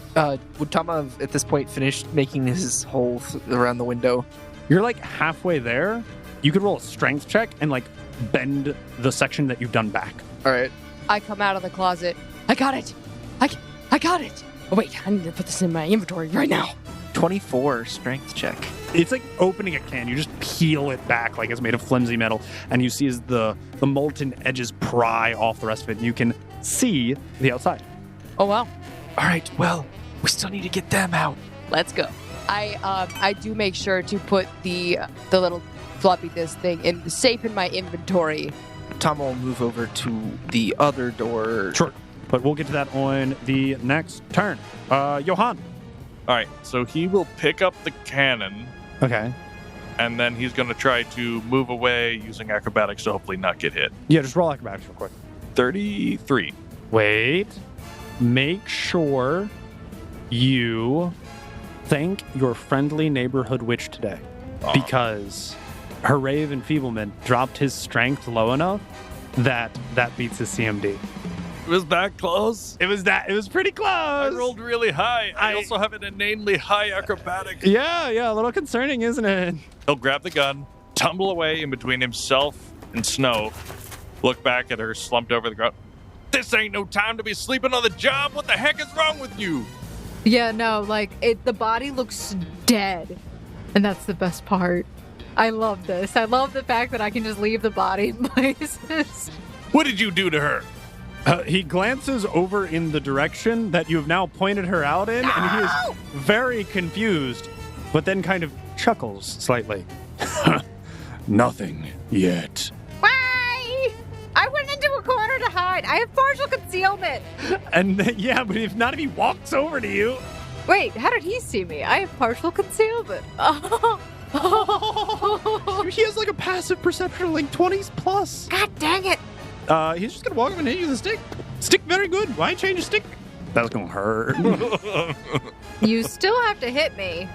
Would Tama have, at this point, finished making his hole around the window? You're like halfway there. You could roll a strength check and like bend the section that you've done back. All right. I come out of the closet. I got it. I got it. Oh, wait, I need to put this in my inventory right now. 24 strength check. It's like opening a can. You just peel it back like it's made of flimsy metal, and you see as the molten edges pry off the rest of it, and you can see the outside. Oh, wow. All right, well, we still need to get them out. Let's go. I do make sure to put the little floppy disk thing safe in my inventory. Tama will move over to the other door. Sure. But we'll get to that on the next turn. Johan. All right, so he will pick up the cannon, Okay. and then he's going to try to move away using acrobatics to hopefully not get hit. Yeah, just roll acrobatics real quick. 33. Wait. Make sure you thank your friendly neighborhood witch today, because her Ray of Enfeeblement dropped his strength low enough that beats his CMD. It was that close. It was pretty close. I rolled really high. I also have an inanely high acrobatics. Yeah, a little concerning, isn't it? He'll grab the gun, tumble away in between himself and Snow, look back at her slumped over the ground. This ain't no time to be sleeping on the job. What the heck is wrong with you? Yeah, no, like, the body looks dead. And that's the best part. I love this. I love the fact that I can just leave the body in places. What did you do to her? He glances over in the direction that you have now pointed her out in, and he is very confused, but then kind of chuckles slightly. Nothing yet. Why? I went into a corner to hide. I have partial concealment. And yeah, but if not, if he walks over to you. Wait, how did he see me? I have partial concealment. He has like a passive perception of like 20s plus. God dang it. He's just gonna walk up and hit you with a stick. Stick very good. Why change a stick? That's gonna hurt. You still have to hit me.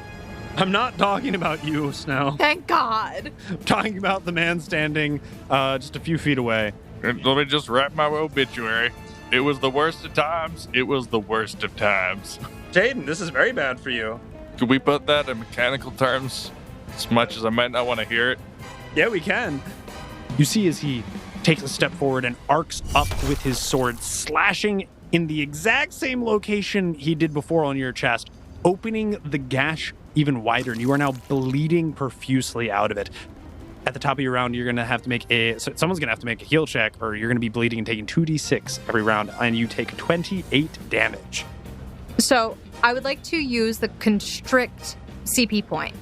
I'm not talking about you, Snow. Thank God. I'm talking about the man standing just a few feet away. Let me just write my obituary. It was the worst of times. It was the worst of times. Jaden, this is very bad for you. Could we put that in mechanical terms? As much as I might not want to hear it. Yeah, we can. You see as he takes a step forward and arcs up with his sword, slashing in the exact same location he did before on your chest, opening the gash even wider, and you are now bleeding profusely out of it. At the top of your round, you're going to have to make someone's going to have to make a heal check, or you're going to be bleeding and taking 2d6 every round, and you take 28 damage. So I would like to use the constrict CP point.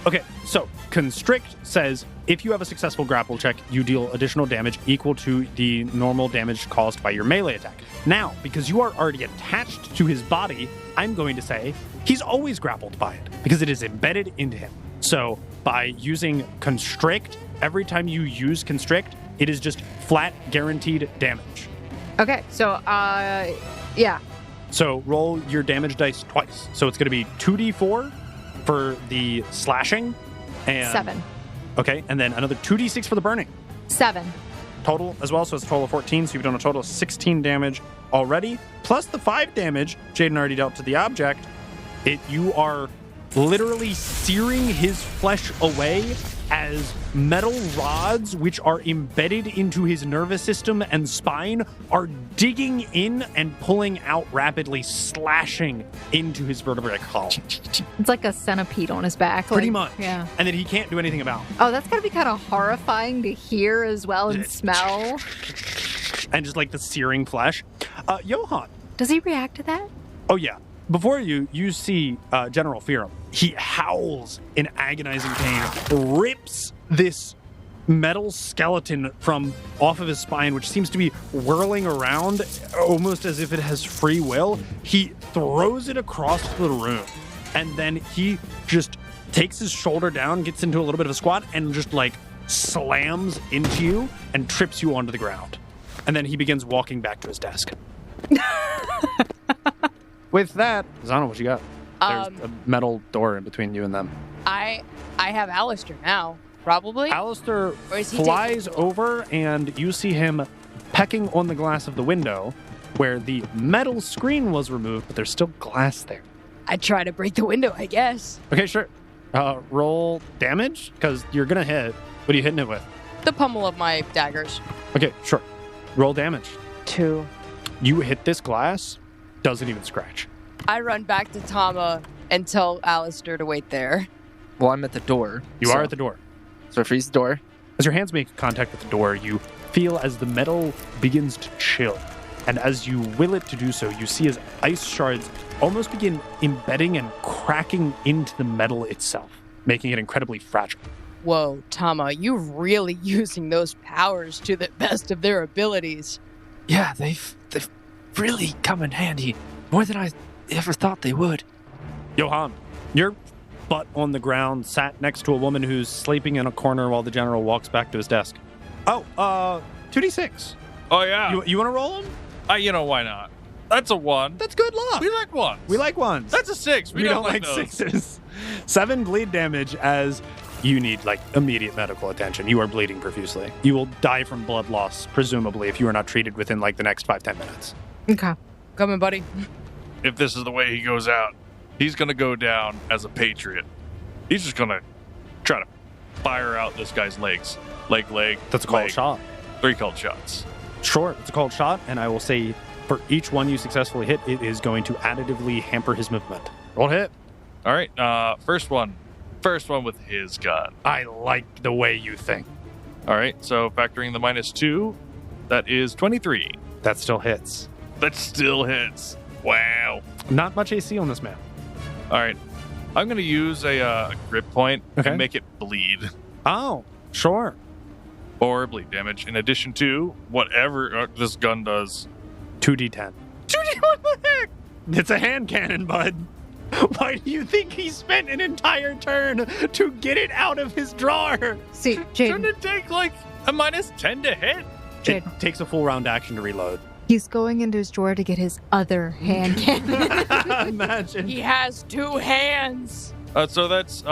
Okay, so constrict says if you have a successful grapple check, you deal additional damage equal to the normal damage caused by your melee attack. Now, because you are already attached to his body, I'm going to say he's always grappled by it because it is embedded into him. So by using constrict, every time you use constrict, it is just flat guaranteed damage. Okay, so yeah. So roll your damage dice twice. So it's going to be 2d4 for the slashing and 7. Okay, and then another 2d6 for the burning. 7. Total as well, so it's a total of 14, so you've done a total of 16 damage already, plus the 5 damage Jaden already dealt to the object. You are literally searing his flesh away as metal rods, which are embedded into his nervous system and spine, are digging in and pulling out rapidly, slashing into his vertebrae column. It's like a centipede on his back. Pretty much. Yeah. And then he can't do anything about it. Oh, that's gotta be kind of horrifying to hear as well and smell. And just like the searing flesh. Johan. Does he react to that? Oh, yeah. Before you see General Fearum. He howls in agonizing pain, rips this metal skeleton from off of his spine, which seems to be whirling around almost as if it has free will. He throws it across the room, and then he just takes his shoulder down, gets into a little bit of a squat, and just like slams into you and trips you onto the ground. And then he begins walking back to his desk. With that, Zana, what you got? There's a metal door in between you and them. I have Alistair now, probably. Alistair Or is he flies over, and you see him pecking on the glass of the window where the metal screen was removed, but there's still glass there. I try to break the window, I guess. Okay, sure. Roll damage, because you're going to hit. What are you hitting it with? The pummel of my daggers. Okay, sure. Roll damage. 2. You hit this glass, doesn't even scratch. I run back to Tama and tell Alistair to wait there. Well, I'm at the door. You are at the door. So I freeze the door. As your hands make contact with the door, you feel as the metal begins to chill. And as you will it to do so, you see as ice shards almost begin embedding and cracking into the metal itself, making it incredibly fragile. Whoa, Tama, you're really using those powers to the best of their abilities. Yeah, they've really come in handy. More than I ever thought they would. Johan, your butt on the ground sat next to a woman who's sleeping in a corner while the general walks back to his desk. Oh, 2d6. Oh, yeah. You want to roll them? You know, why not? That's a 1. That's good luck. We like 1s. We like ones. That's a 6. We don't like those. 6s. 7 bleed damage as you need, like, immediate medical attention. You are bleeding profusely. You will die from blood loss, presumably, if you are not treated within, like, the next 5-10 minutes. Okay. Coming, buddy. If this is the way he goes out, he's going to go down as a patriot. He's just going to try to fire out this guy's legs. Leg. That's a called shot. 3 called shots. Sure, it's a called shot, and I will say for each one you successfully hit, it is going to additively hamper his movement. Roll hit. All right. First one. first one with his gun. I like the way you think. All right, so factoring the -2, that is 23. That still hits. That still hits. Wow. Not much AC on this man. All right, I'm going to use a grip point Okay. and make it bleed. Oh, sure. Or bleed damage, in addition to whatever this gun does. 2d10. 2d, what the heck? It's a hand cannon, bud. Why do you think he spent an entire turn to get it out of his drawer? See, Shouldn't Jaden, it take like a -10 to hit? It takes a full round action to reload. he's going into his drawer to get his other hand cannon. Imagine. He has 2 hands. So that's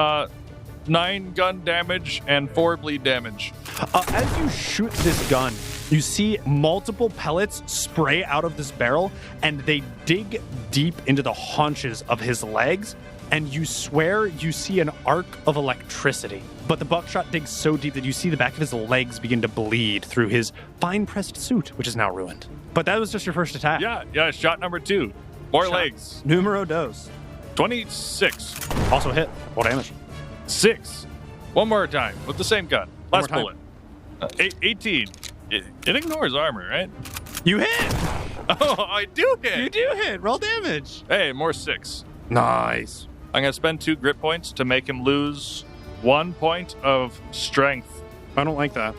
9 gun damage and 4 bleed damage. As you shoot this gun, you see multiple pellets spray out of this barrel, and they dig deep into the haunches of his legs, and you swear you see an arc of electricity. But the buckshot digs so deep that you see the back of his legs begin to bleed through his fine-pressed suit, which is now ruined. But that was just your first attack. Yeah, shot number 2. More Shot. legs. Numero dos. 26. Also hit. Roll damage. 6. One more time with the same gun. One Last more time. bullet. 18. It ignores armor, right? You hit! Oh, I do hit. You do hit. Roll damage. Hey, more 6. Nice. I'm going to spend 2 grit points to make him lose 1 point of strength. I don't like that.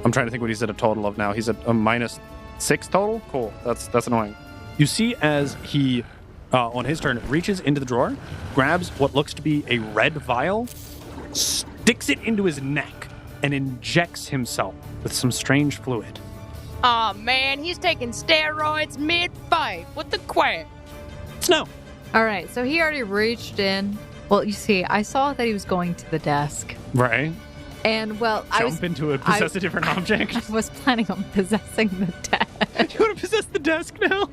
I'm trying to think what he's at a total of now. He's at a -6 total? Cool. That's annoying. You see as he, on his turn, reaches into the drawer, grabs what looks to be a red vial, sticks it into his neck, and injects himself with some strange fluid. Aw, man, he's taking steroids mid-fight. What the quack? Snow. All right, so he already reached in. Well, you see, I saw that he was going to the desk. Right. And, well, I Jump into it, possess a different object. was planning on possessing the desk. You want to possess the desk now?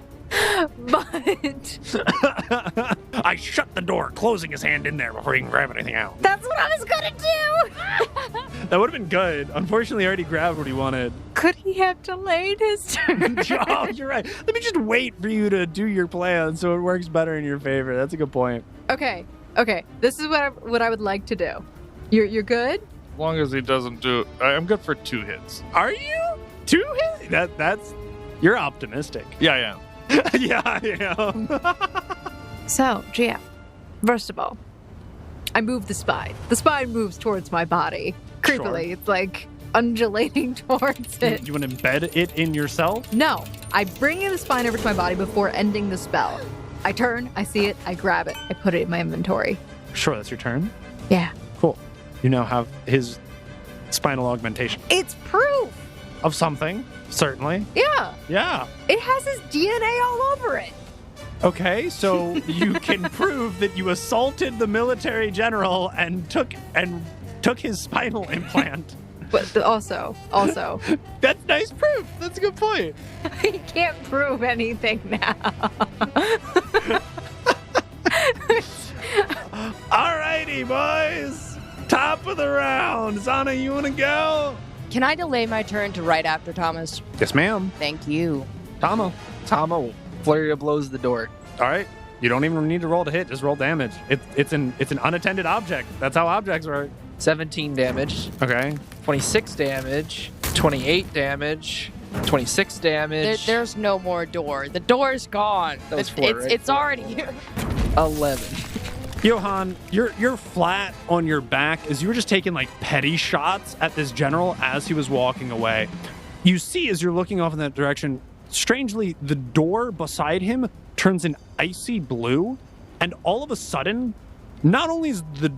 But I shut the door, closing his hand in there before he can grab anything out. that's what I was going to do. That would have been good. Unfortunately, I already grabbed what he wanted. Could he have delayed his turn? Oh, you're right. Let me just wait for you to do your plan so it works better in your favor. That's a good point. Okay. This is what I would like to do. You're good? As long as he doesn't do... I'm good for 2 hits. Are you? 2 hits? That's... You're optimistic. Yeah, I am. Yeah, I am. So, GM, first of all, I move the spine. The spine moves towards my body. Creepily. Sure. It's like undulating towards it. You want to embed it in yourself? No, I bring in the spine over to my body before ending the spell. I turn, I see it, I grab it, I put it in my inventory. Sure, that's your turn. Yeah. Cool. You now have his spinal augmentation. It's proof! Of something, certainly. Yeah. Yeah. It has his DNA all over it. Okay, so you can prove that you assaulted the military general and took his spinal implant. But also, That's nice proof. That's a good point. he can't prove anything now. Alrighty, boys. Top of the round. Zana, you want to go? Can I delay my turn to right after Thomas? Yes, ma'am. Thank you. Tomo. Tama flurry of blows the door. All right. You don't even need to roll to hit. Just roll damage. It's an unattended object. That's how objects work. 17 damage, Okay. 26 damage, 28 damage, 26 damage, There's no more door. The door's gone. That was It's- 4, right? it's already here. 11. Johan, you're flat on your back as you were just taking like petty shots at this general as he was walking away. You see, as you're looking off in that direction, strangely, the door beside him turns an icy blue, and all of a sudden, not only is the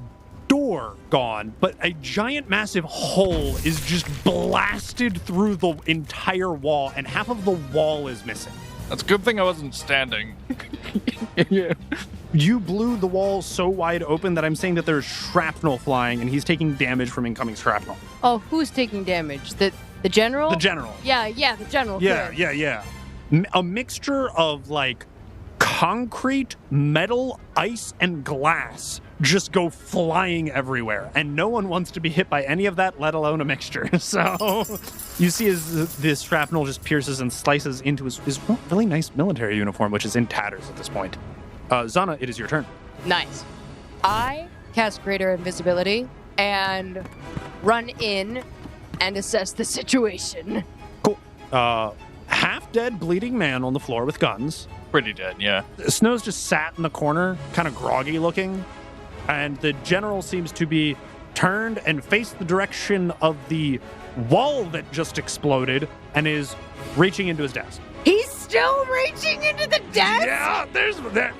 door gone, but a giant massive hole is just blasted through the entire wall, and half of the wall is missing. That's a good thing I wasn't standing. Yeah. You blew the wall so wide open that I'm saying that there's shrapnel flying, and he's taking damage from incoming shrapnel. Oh, who's taking damage? The general? The general. Yeah, the general. Yeah, good. yeah. A mixture of like concrete, metal, ice, and glass just go flying everywhere, and no one wants to be hit by any of that, let alone a mixture. So you see as this shrapnel just pierces and slices into his really nice military uniform, which is in tatters at this point. Zana, it is your turn. Nice. I cast Greater Invisibility and run in and assess the situation. Cool. Half dead, bleeding man on the floor with guns. Pretty dead, yeah. Snow's just sat in the corner, kind of groggy looking, and the general seems to be turned and faced the direction of the wall that just exploded and is reaching into his desk. He's still reaching into the desk? Yeah,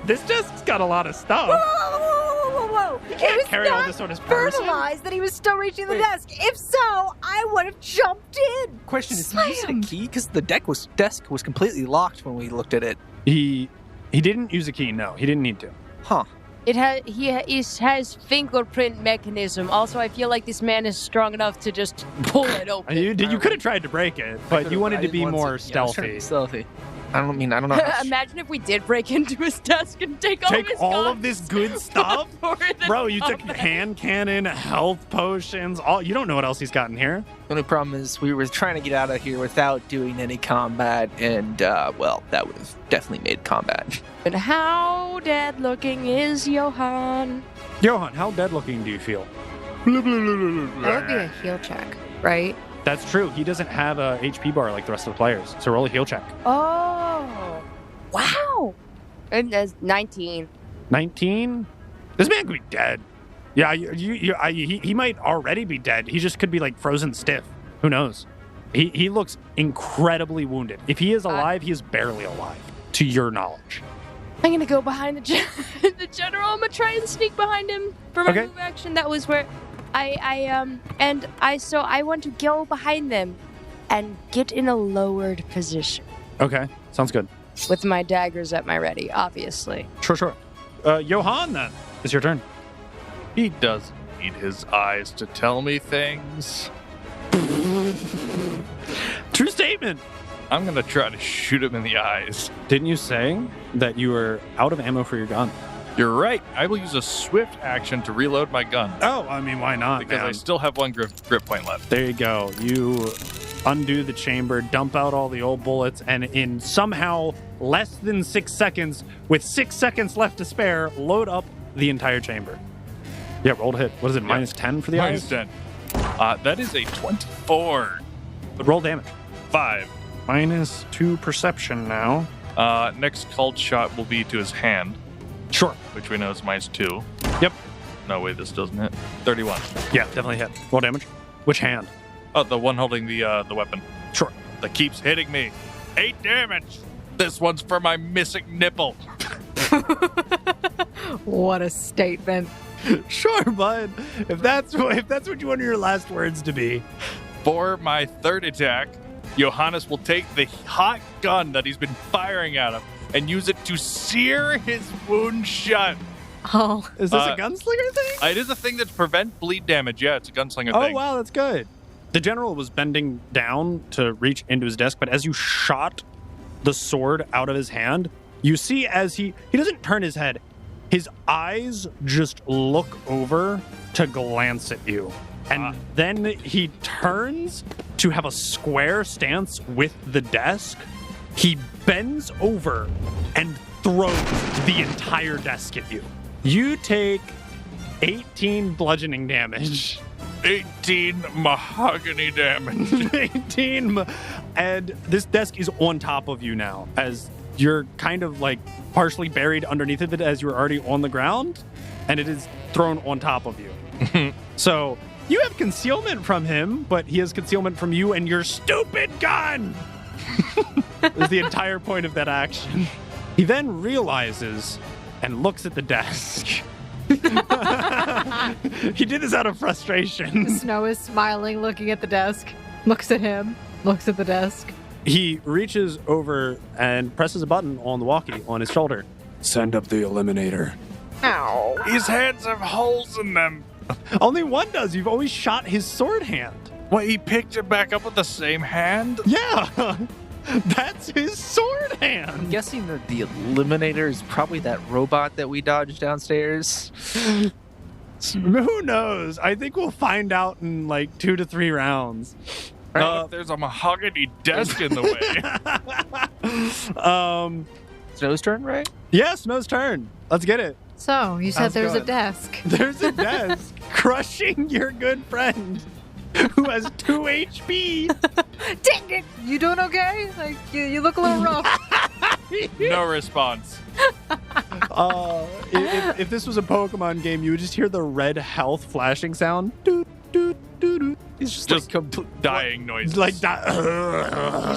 this desk's got a lot of stuff. Whoa. You can't carry all this on his person. Verbalized that he was still reaching the desk. If so, I would have jumped in. Question, is he using a key? Because the desk was completely locked when we looked at it. He didn't use a key, no. He didn't need to. Huh. He has fingerprint mechanism. Also, I feel like this man is strong enough to just pull it open. You could have tried to break it, but you wanted to be more stealthy. Stealthy. I don't know. Imagine if we did break into his desk and take all of this good stuff? Bro, you took hand cannon, health potions, you don't know what else he's got in here. The only problem is we were trying to get out of here without doing any combat, and, that would have definitely made combat. And how dead looking is Johan? Johan, how dead looking do you feel? That would be a heal check, right? That's true. He doesn't have a HP bar like the rest of the players, so roll a heal check. Oh, wow. And that's 19. 19? This man could be dead. Yeah, he might already be dead. He just could be like frozen stiff. Who knows? He looks incredibly wounded. If he is alive, he is barely alive, to your knowledge. I'm gonna go behind the general. I'm gonna try and sneak behind him for my move action. That was where I want to go behind them and get in a lowered position. Okay, sounds good. With my daggers at my ready, obviously. Sure. Johan, then. It's your turn. He doesn't need his eyes to tell me things. True statement. I'm going to try to shoot him in the eyes. Didn't you say that you were out of ammo for your gun? You're right. I will use a swift action to reload my gun. Oh, I mean, why not, Because man? I still have one grip point left. There you go. You undo the chamber, dump out all the old bullets, and in somehow less than 6 seconds, with 6 seconds left to spare, load up the entire chamber. Yeah, roll to hit. What is it, minus 10 for the eyes? Minus 10. That is a 24. But roll damage. 5. Minus 2 perception now. Next called shot will be to his hand. Sure. Which we know is minus 2. Yep. No way, this doesn't hit. 31. Yeah, definitely hit. Roll damage. Which hand? Oh, the one holding the weapon. Sure. That keeps hitting me. 8 damage. This one's for my missing nipple. What a statement. Sure, bud. If that's what you want your last words to be. For my third attack, Johannes will take the hot gun that he's been firing at him and use it to sear his wound shut. Oh. Is this a gunslinger thing? It is a thing that prevents bleed damage. Yeah, it's a gunslinger Oh, thing. wow, that's good. The general was bending down to reach into his desk, but as you shot the sword out of his hand, you see as he doesn't turn his head, his eyes just look over to glance at you. And then he turns to have a square stance with the desk. He bends over and throws the entire desk at you. You take 18 bludgeoning damage. 18 mahogany damage. 18. And this desk is on top of you now as you're kind of like partially buried underneath of it as you're already on the ground. And it is thrown on top of you. So you have concealment from him, but he has concealment from you and your stupid gun. Is the entire point of that action. He then realizes and looks at the desk. He did this out of frustration. Snow is smiling, looking at the desk, looks at him, looks at the desk. He reaches over and presses a button on the walkie on his shoulder. Send up the eliminator. Ow. His hands have holes in them. Only one does. You've always shot his sword hand. What, he picked it back up with the same hand? Yeah. That's his sword hand. I'm guessing that the Eliminator is probably that robot that we dodged downstairs. Who knows? I think we'll find out in like 2 to 3 rounds. There's a mahogany desk in the way. Snow's turn, right? Yeah, Snow's turn. Let's get it. So, you said How's it there's a going? desk. There's a desk crushing your good friend who has 2 HP. Dang it! You doing okay? Like, you look a little rough. No response. If this was a Pokemon game, you would just hear the red health flashing sound. Doot, doot, doot, doot. He's just, Just like complete Dying noises. Like He's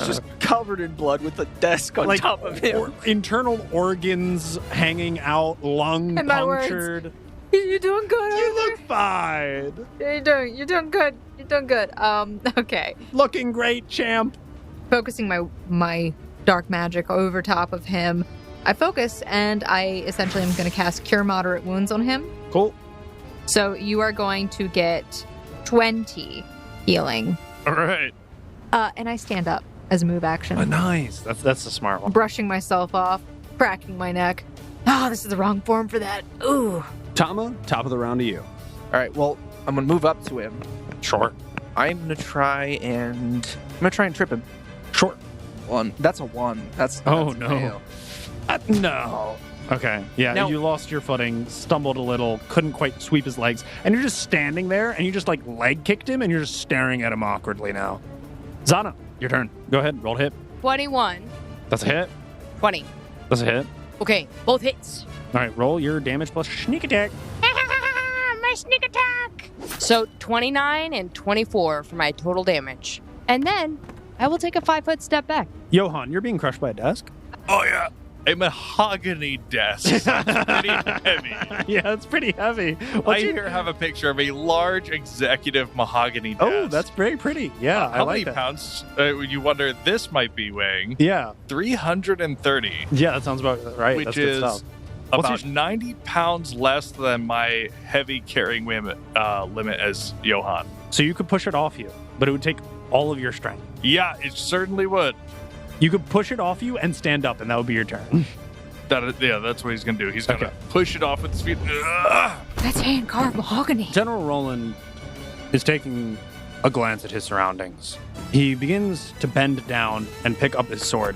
just covered in blood with a desk on like top of him. internal organs hanging out, lung In my words. punctured. You doing good? You over look fine. there? You're doing good. You're doing good. Okay. Looking great, champ. Focusing my dark magic over top of him. I focus and I essentially am going to cast Cure Moderate Wounds on him. Cool. So you are going to get 20 healing. All right. And I stand up as a move action. Nice. That's a smart one. Brushing myself off, cracking my neck. Oh, this is the wrong form for that. Ooh. Tama, top of the round to you. All right, well, I'm going to move up to him. Sure. I'm going to try and trip him. Sure. One. That's a 1. That's Oh, a no. fail. No. Okay. Yeah, Now- you lost your footing, stumbled a little, couldn't quite sweep his legs, and you're just standing there, and you just like leg kicked him, and you're just staring at him awkwardly now. Zana, your turn. Go ahead. Roll a hit. 21, That's a hit. 20. That's a hit. Okay, both hits. All right, roll your damage plus sneak attack. My sneak attack! So 29 and 24 for my total damage. And then I will take a 5-foot step back. Johan, you're being crushed by a desk. Oh, yeah. A mahogany desk. Sounds pretty heavy. Yeah, it's pretty heavy. I here have a picture of a large executive mahogany desk. Oh, that's very pretty. Yeah, I How like many that. pounds? You wonder this might be weighing? Yeah, 330, yeah, that sounds about right. which That's good is stuff. What's about 90 pounds less than my heavy carrying limit as Johan. So you could push it off you, but it would take all of your strength. Yeah, it certainly would. You could push it off you and stand up, and that would be your turn. That's what he's going to do. He's going to Okay. push it off with his feet. Ugh. That's hand carved mahogany. General Roland is taking a glance at his surroundings. He begins to bend down and pick up his sword.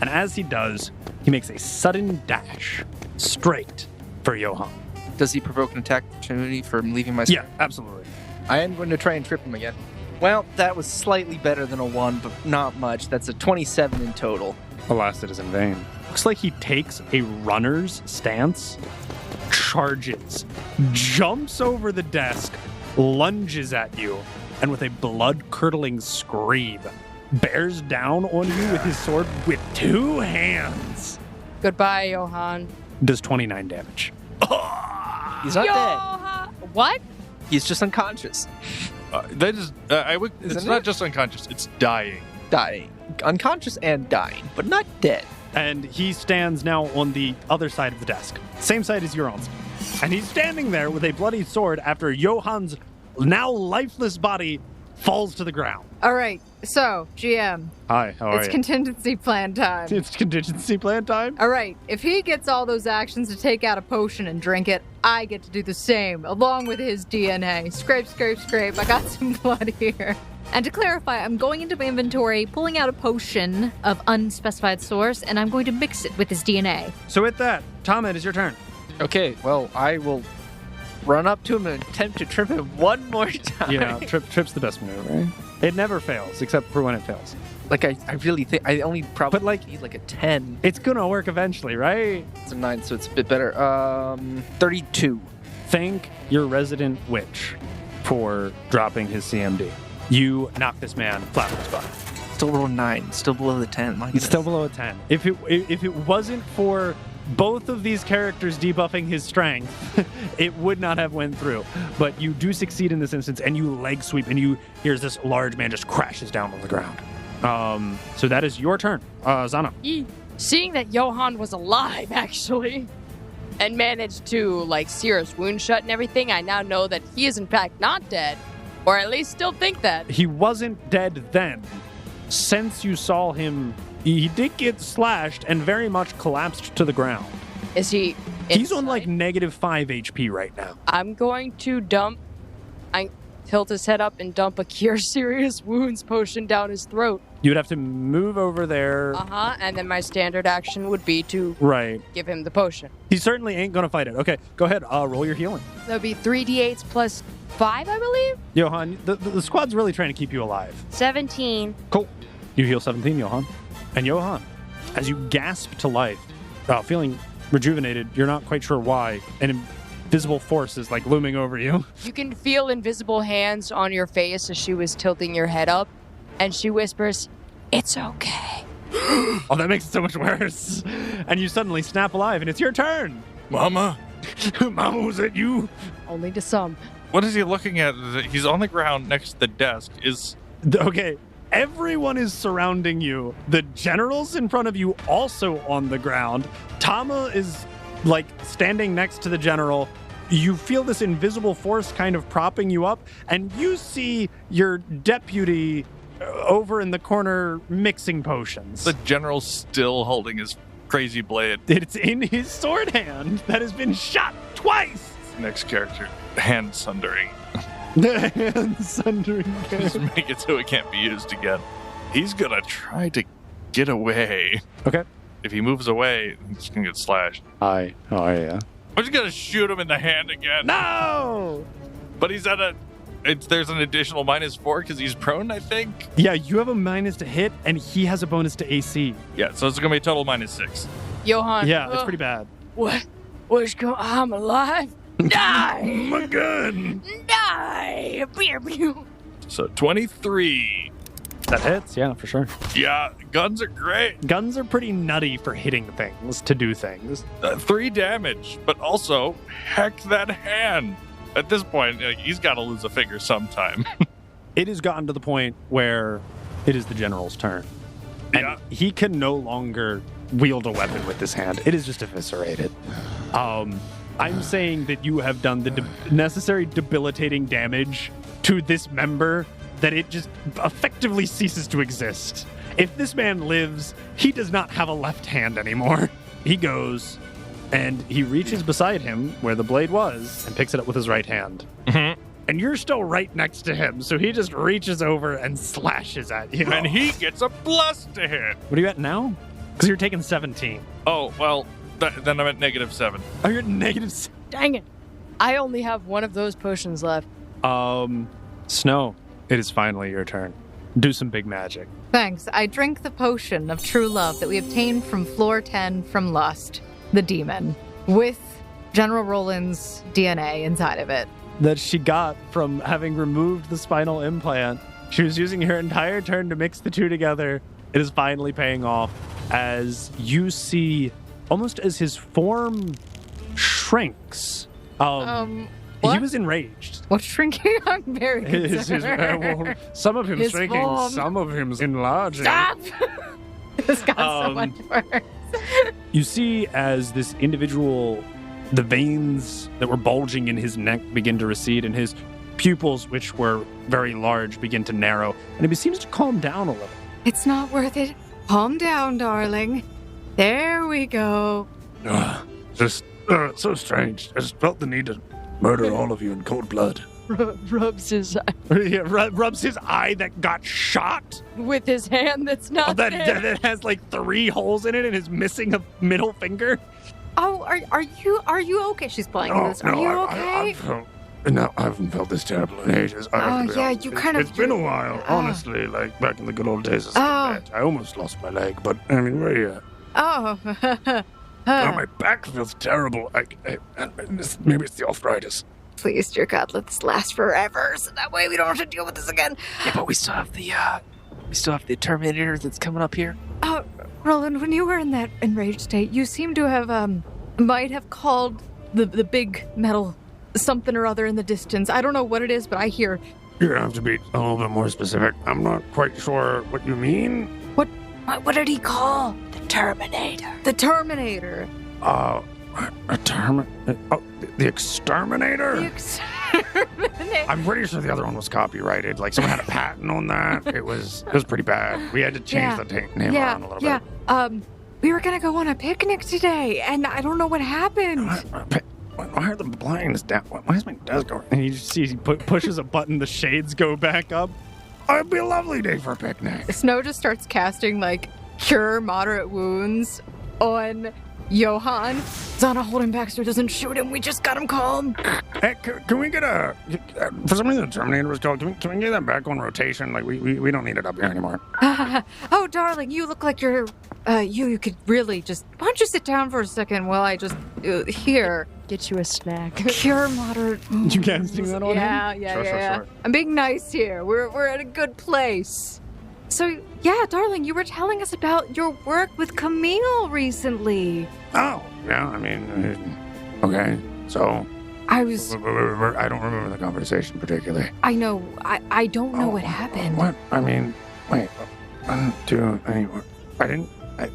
And as he does, he makes a sudden dash straight for Johan. Does he provoke an attack opportunity for leaving my Yeah, absolutely. I am going to try and trip him again. Well, that was slightly better than a 1, but not much. That's a 27 in total. Alas, it is in vain. Looks like he takes a runner's stance, charges, jumps over the desk, lunges at you, and with a blood-curdling scream, bears down on you with his sword with 2 hands. Goodbye, Johan. Does 29 damage. He's not dead. Johan! What? He's just unconscious. That is, it's Isn't not it? just unconscious, it's dying. Dying. Unconscious and dying, but not dead. And he stands now on the other side of the desk, same side as your own. And he's standing there with a bloody sword after Johan's now lifeless body falls to the ground. All right. So, GM, Hi, how are it's you? contingency plan time. It's contingency plan time? All right. If he gets all those actions to take out a potion and drink it, I get to do the same, along with his DNA. Scrape, scrape, scrape. I got some blood here. And to clarify, I'm going into my inventory, pulling out a potion of unspecified source, and I'm going to mix it with his DNA. So with that, Tom, it is your turn. Okay, well, I will run up to him and attempt to trip him one more time. Yeah, trip's the best move, right? It never fails, except for when it fails. Like, I really think I only probably But, like- need like a 10. It's gonna work eventually, right? It's a 9, so it's a bit better. 32. Thank your resident witch for dropping his CMD. You knock this man flat on his butt. Still below 9. Still below the 10. My It's goodness. still below a 10. If it wasn't for both of these characters debuffing his strength, it would not have went through. But you do succeed in this instance, and you leg sweep, and you here's this large man just crashes down on the ground. So that is your turn, Zana. Seeing that Johan was alive, actually, and managed to, like, sear his wound shut and everything, I now know that he is, in fact, not dead. Or at least still think that. He wasn't dead then. Since you saw him, he did get slashed and very much collapsed to the ground. Is he He's on like inside? -5 HP right now. I'm going to dump... tilt his head up and dump a Cure Serious Wounds potion down his throat. You would have to move over there. And then my standard action would be to Right. give him the potion. He certainly ain't going to fight it. Okay, go ahead. Roll your healing. That would be 3d8s plus 5, I believe? Johan, the squad's really trying to keep you alive. 17. Cool. You heal 17, Johan. And Johan, as you gasp to life, feeling rejuvenated, you're not quite sure why, an invisible force is like looming over you. You can feel invisible hands on your face as she was tilting your head up, and she whispers, "It's okay." Oh, that makes it so much worse. And you suddenly snap alive, and it's your turn. Mama? Mama, was it you? Only to some. What is he looking at? He's on the ground next to the desk. Okay, everyone is surrounding you. The general's in front of you, also on the ground. Tama is, like, standing next to the general. You feel this invisible force kind of propping you up, and you see your deputy over in the corner mixing potions. The general's still holding his crazy blade. It's in his sword hand that has been shot twice. Next character, hand sundering. Hand sundering. Just make it so it can't be used again. He's gonna try to get away. Okay. If he moves away, he's gonna get slashed. Hi. How are you? I'm just gonna shoot him in the hand again. No! But he's at there's an additional -4 because he's prone, I think. Yeah, you have a minus to hit, and he has a bonus to AC. Yeah, so it's gonna be a total -6. Johan. Yeah, it's pretty bad. What's going on? I'm alive. Die! Oh my god! Die! Pew, pew. So 23. That hits, yeah, for sure. Yeah, guns are great. Guns are pretty nutty for hitting things, to do things. 3 damage, but also, heck that hand. At this point, he's got to lose a finger sometime. It has gotten to the point where it is the general's turn. And Yeah. he can no longer wield a weapon with this hand. It is just eviscerated. I'm saying that you have done the necessary debilitating damage to this member that it just effectively ceases to exist. If this man lives, he does not have a left hand anymore. He goes and he reaches beside him where the blade was and picks it up with his right hand. Mm-hmm. And you're still right next to him, so he just reaches over and slashes at you. And he gets a plus to hit. What are you at now? Because you're taking 17. Oh, well, then I'm at -7. Oh, you're at negative. Dang it. I only have one of those potions left. Snow, it is finally your turn. Do some big magic. Thanks. I drink the potion of true love that we obtained from floor 10 from Lust, the demon, with General Roland's DNA inside of it. That she got from having removed the spinal implant. She was using her entire turn to mix the two together. It is finally paying off as you see, almost as his form shrinks. What? He was enraged. What's shrinking? I'm very concerned. Some of him His shrinking, form. some of him's enlarging. Stop! This got so much worse. You see as this individual, the veins that were bulging in his neck begin to recede, and his pupils, which were very large, begin to narrow, and he seems to calm down a little. It's not worth it. Calm down, darling. There we go. Just so strange. I just felt the need to murder all of you in cold blood. Rubs his He rubs his eye that got shot. with his hand that's not That there. has like 3 holes in it and is missing a middle finger. Oh, are you okay? She's playing this. Are you okay? I haven't felt this terrible in ages. It's been a while, honestly. Like back in the good old days of combat. I almost lost my leg, but I mean, where are you at? Oh. Now my back feels terrible. Maybe it's the arthritis. Please, dear God, let this last forever, so that way we don't have to deal with this again. Yeah, but we still have the Terminator that's coming up here. Roland, when you were in that enraged state, you seem to have might have called the big metal something or other in the distance. I don't know what it is, but I hear. You're gonna have to be a little bit more specific. I'm not quite sure what you mean. What did he call? The Terminator. The Terminator. The exterminator? The Exterminator. I'm pretty sure the other one was copyrighted. Like someone had a patent on that. It was pretty bad. We had to change the name around a little bit. We were gonna go on a picnic today, and I don't know what happened. Why are the blinds down? Why is my desk over? And you just see he pushes a button, the shades go back up. Oh, it'd be a lovely day for a picnic. Snow just starts casting, like, cure moderate wounds on Johann. Zana, hold him back so he doesn't shoot him. We just got him calm. Hey, can we get for some reason the Terminator was called, can we get that back on rotation? Like, we don't need it up here anymore. Oh, darling, you look like you're, you could really just, why don't you sit down for a second while I just, here. Get you a snack. Cure moderate wounds. You casting that on him? Yeah. Sure. I'm being nice here. We're at a good place. So, yeah, darling, you were telling us about your work with Camille recently. Oh, yeah, I mean, okay, so... I don't remember the conversation particularly. I know. I don't know what happened. What? I mean, wait.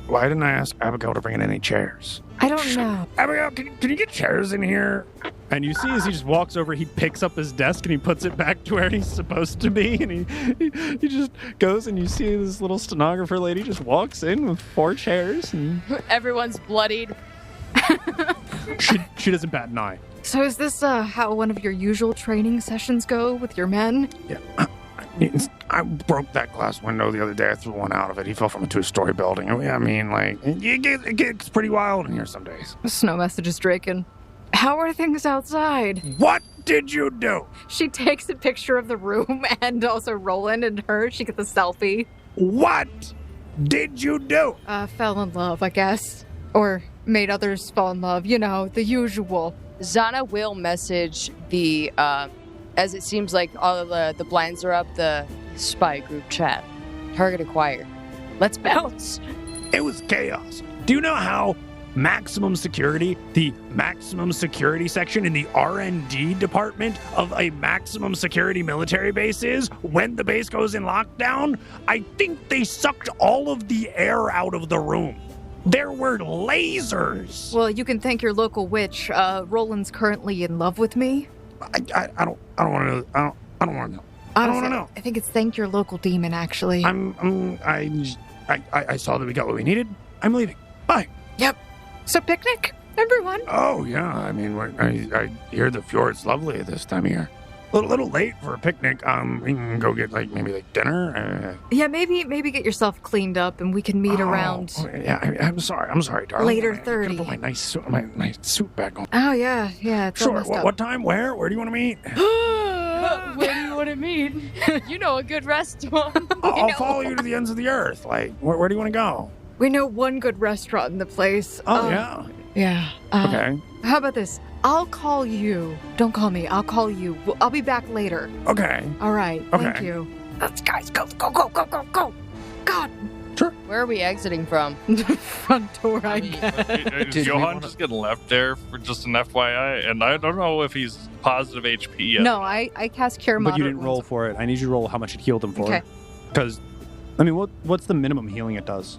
Why didn't I ask Abigail to bring in any chairs? I don't know. Abigail, can you get chairs in here? And you see as he just walks over, he picks up his desk and he puts it back to where he's supposed to be. And he just goes and you see this little stenographer lady just walks in with 4 chairs. And Everyone's bloodied. she doesn't bat an eye. So is this how one of your usual training sessions go with your men? Yeah. I broke that glass window the other day. I threw one out of it. He fell from a 2-story building. I mean, like, it gets pretty wild in here some days. Snow messages Draken. How are things outside? What did you do? She takes a picture of the room and also Roland and her. She gets a selfie. What did you do? Fell in love, I guess. Or made others fall in love. You know, the usual. Zana will message the, as it seems like all of the blinds are up, the spy group chat. Target acquired. Let's bounce. It was chaos. Do you know how maximum security, the maximum security section in the R&D department of a maximum security military base is when the base goes in lockdown? I think they sucked all of the air out of the room. There were lasers. Well, you can thank your local witch. Roland's currently in love with me. I don't want to know. I don't want to know. I don't want to know. I think it's thank your local demon, actually. I saw that we got what we needed. I'm leaving. Bye. Yep. So picnic, everyone. Oh yeah. I mean, I hear the fjord's lovely at this time of year. A little late for a picnic. We can go get maybe dinner. Yeah, maybe get yourself cleaned up and we can meet around. Yeah, I'm sorry, darling. Later, I gotta 30. put my nice suit back on. Oh yeah. It's Sure. almost up. What time? Where do you want to meet? Where do you want to meet? You know a good restaurant. I'll follow you to the ends of the earth. Like, where do you want to go? We know one good restaurant in the place. Oh yeah. Yeah. Okay. How about this? I'll call you. Don't call me. I'll call you. I'll be back later. Okay. All right. Okay. Thank you. Let's guys go. God. Sure. Where are we exiting from? Front door, I guess. Is Johann just getting left there for just an FYI? And I don't know if he's positive HP yet. No, I cast Cure But you Moderate didn't roll Wounds. for it. I need you to roll how much it healed him for. Okay. Because, I mean, what's the minimum healing it does?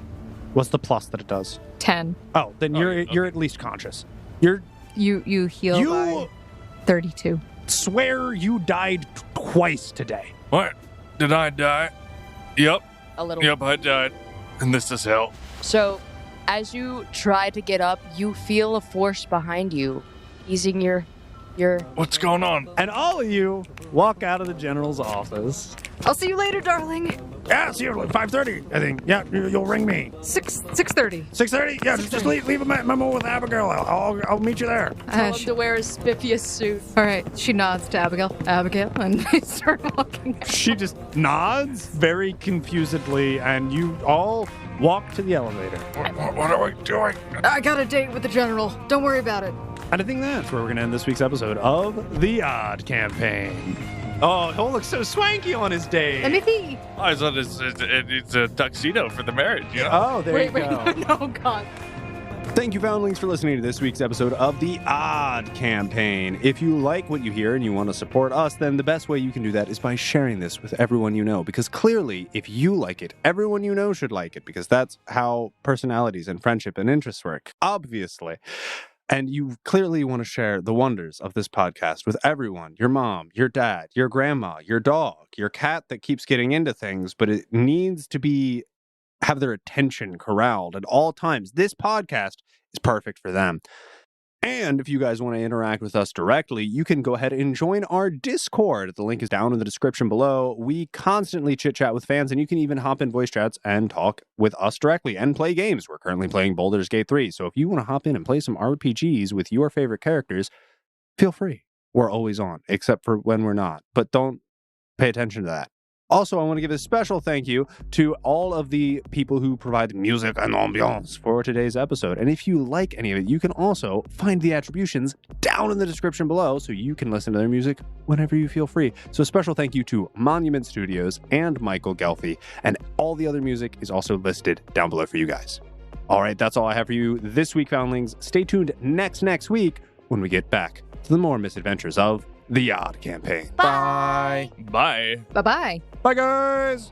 What's the plus that it does? 10. Oh, then you're at least conscious. You You heal by 32. swear you died twice today. What? Did I die? Yep. A little. Yep, I died. And this is hell. So, as you try to get up, you feel a force behind you, easing your. What's going on? And all of you walk out of the general's office. I'll see you later, darling. Yeah, see you at 5:30, I think. Yeah, you'll ring me. 6:30. 6:30? Yeah, just leave a memo with Abigail. I'll meet you there. Tell him to wear his spiffiest suit. All right. She nods to Abigail, and they start walking. She just nods very confusedly, and you all walk to the elevator. What are we doing? I got a date with the general. Don't worry about it. And I think that's where we're going to end this week's episode of The Odd Campaign. Oh, he'll look so swanky on his day. Let me see. I thought it's a tuxedo for the marriage, you know? Oh, there Wait, you go. no, God. Thank you, Foundlings, for listening to this week's episode of The Odd Campaign. If you like what you hear and you want to support us, then the best way you can do that is by sharing this with everyone you know. Because clearly, if you like it, everyone you know should like it. Because that's how personalities and friendship and interests work. Obviously. And you clearly want to share the wonders of this podcast with everyone. Your mom, your dad, your grandma, your dog, your cat that keeps getting into things, but it needs to have their attention corralled at all times. This podcast is perfect for them. And if you guys want to interact with us directly, you can go ahead and join our Discord. The link is down in the description below. We constantly chit-chat with fans, and you can even hop in voice chats and talk with us directly and play games. We're currently playing Baldur's Gate 3, so if you want to hop in and play some RPGs with your favorite characters, feel free. We're always on, except for when we're not. But don't pay attention to that. Also, I want to give a special thank you to all of the people who provide music and ambiance for today's episode. And if you like any of it, you can also find the attributions down in the description below so you can listen to their music whenever you feel free. So a special thank you to Monument Studios and Michael Gelfi, and all the other music is also listed down below for you guys. All right, that's all I have for you this week, Foundlings. Stay tuned next week when we get back to the more misadventures of the Odd Campaign. Bye. Bye. Bye-bye. Bye, guys!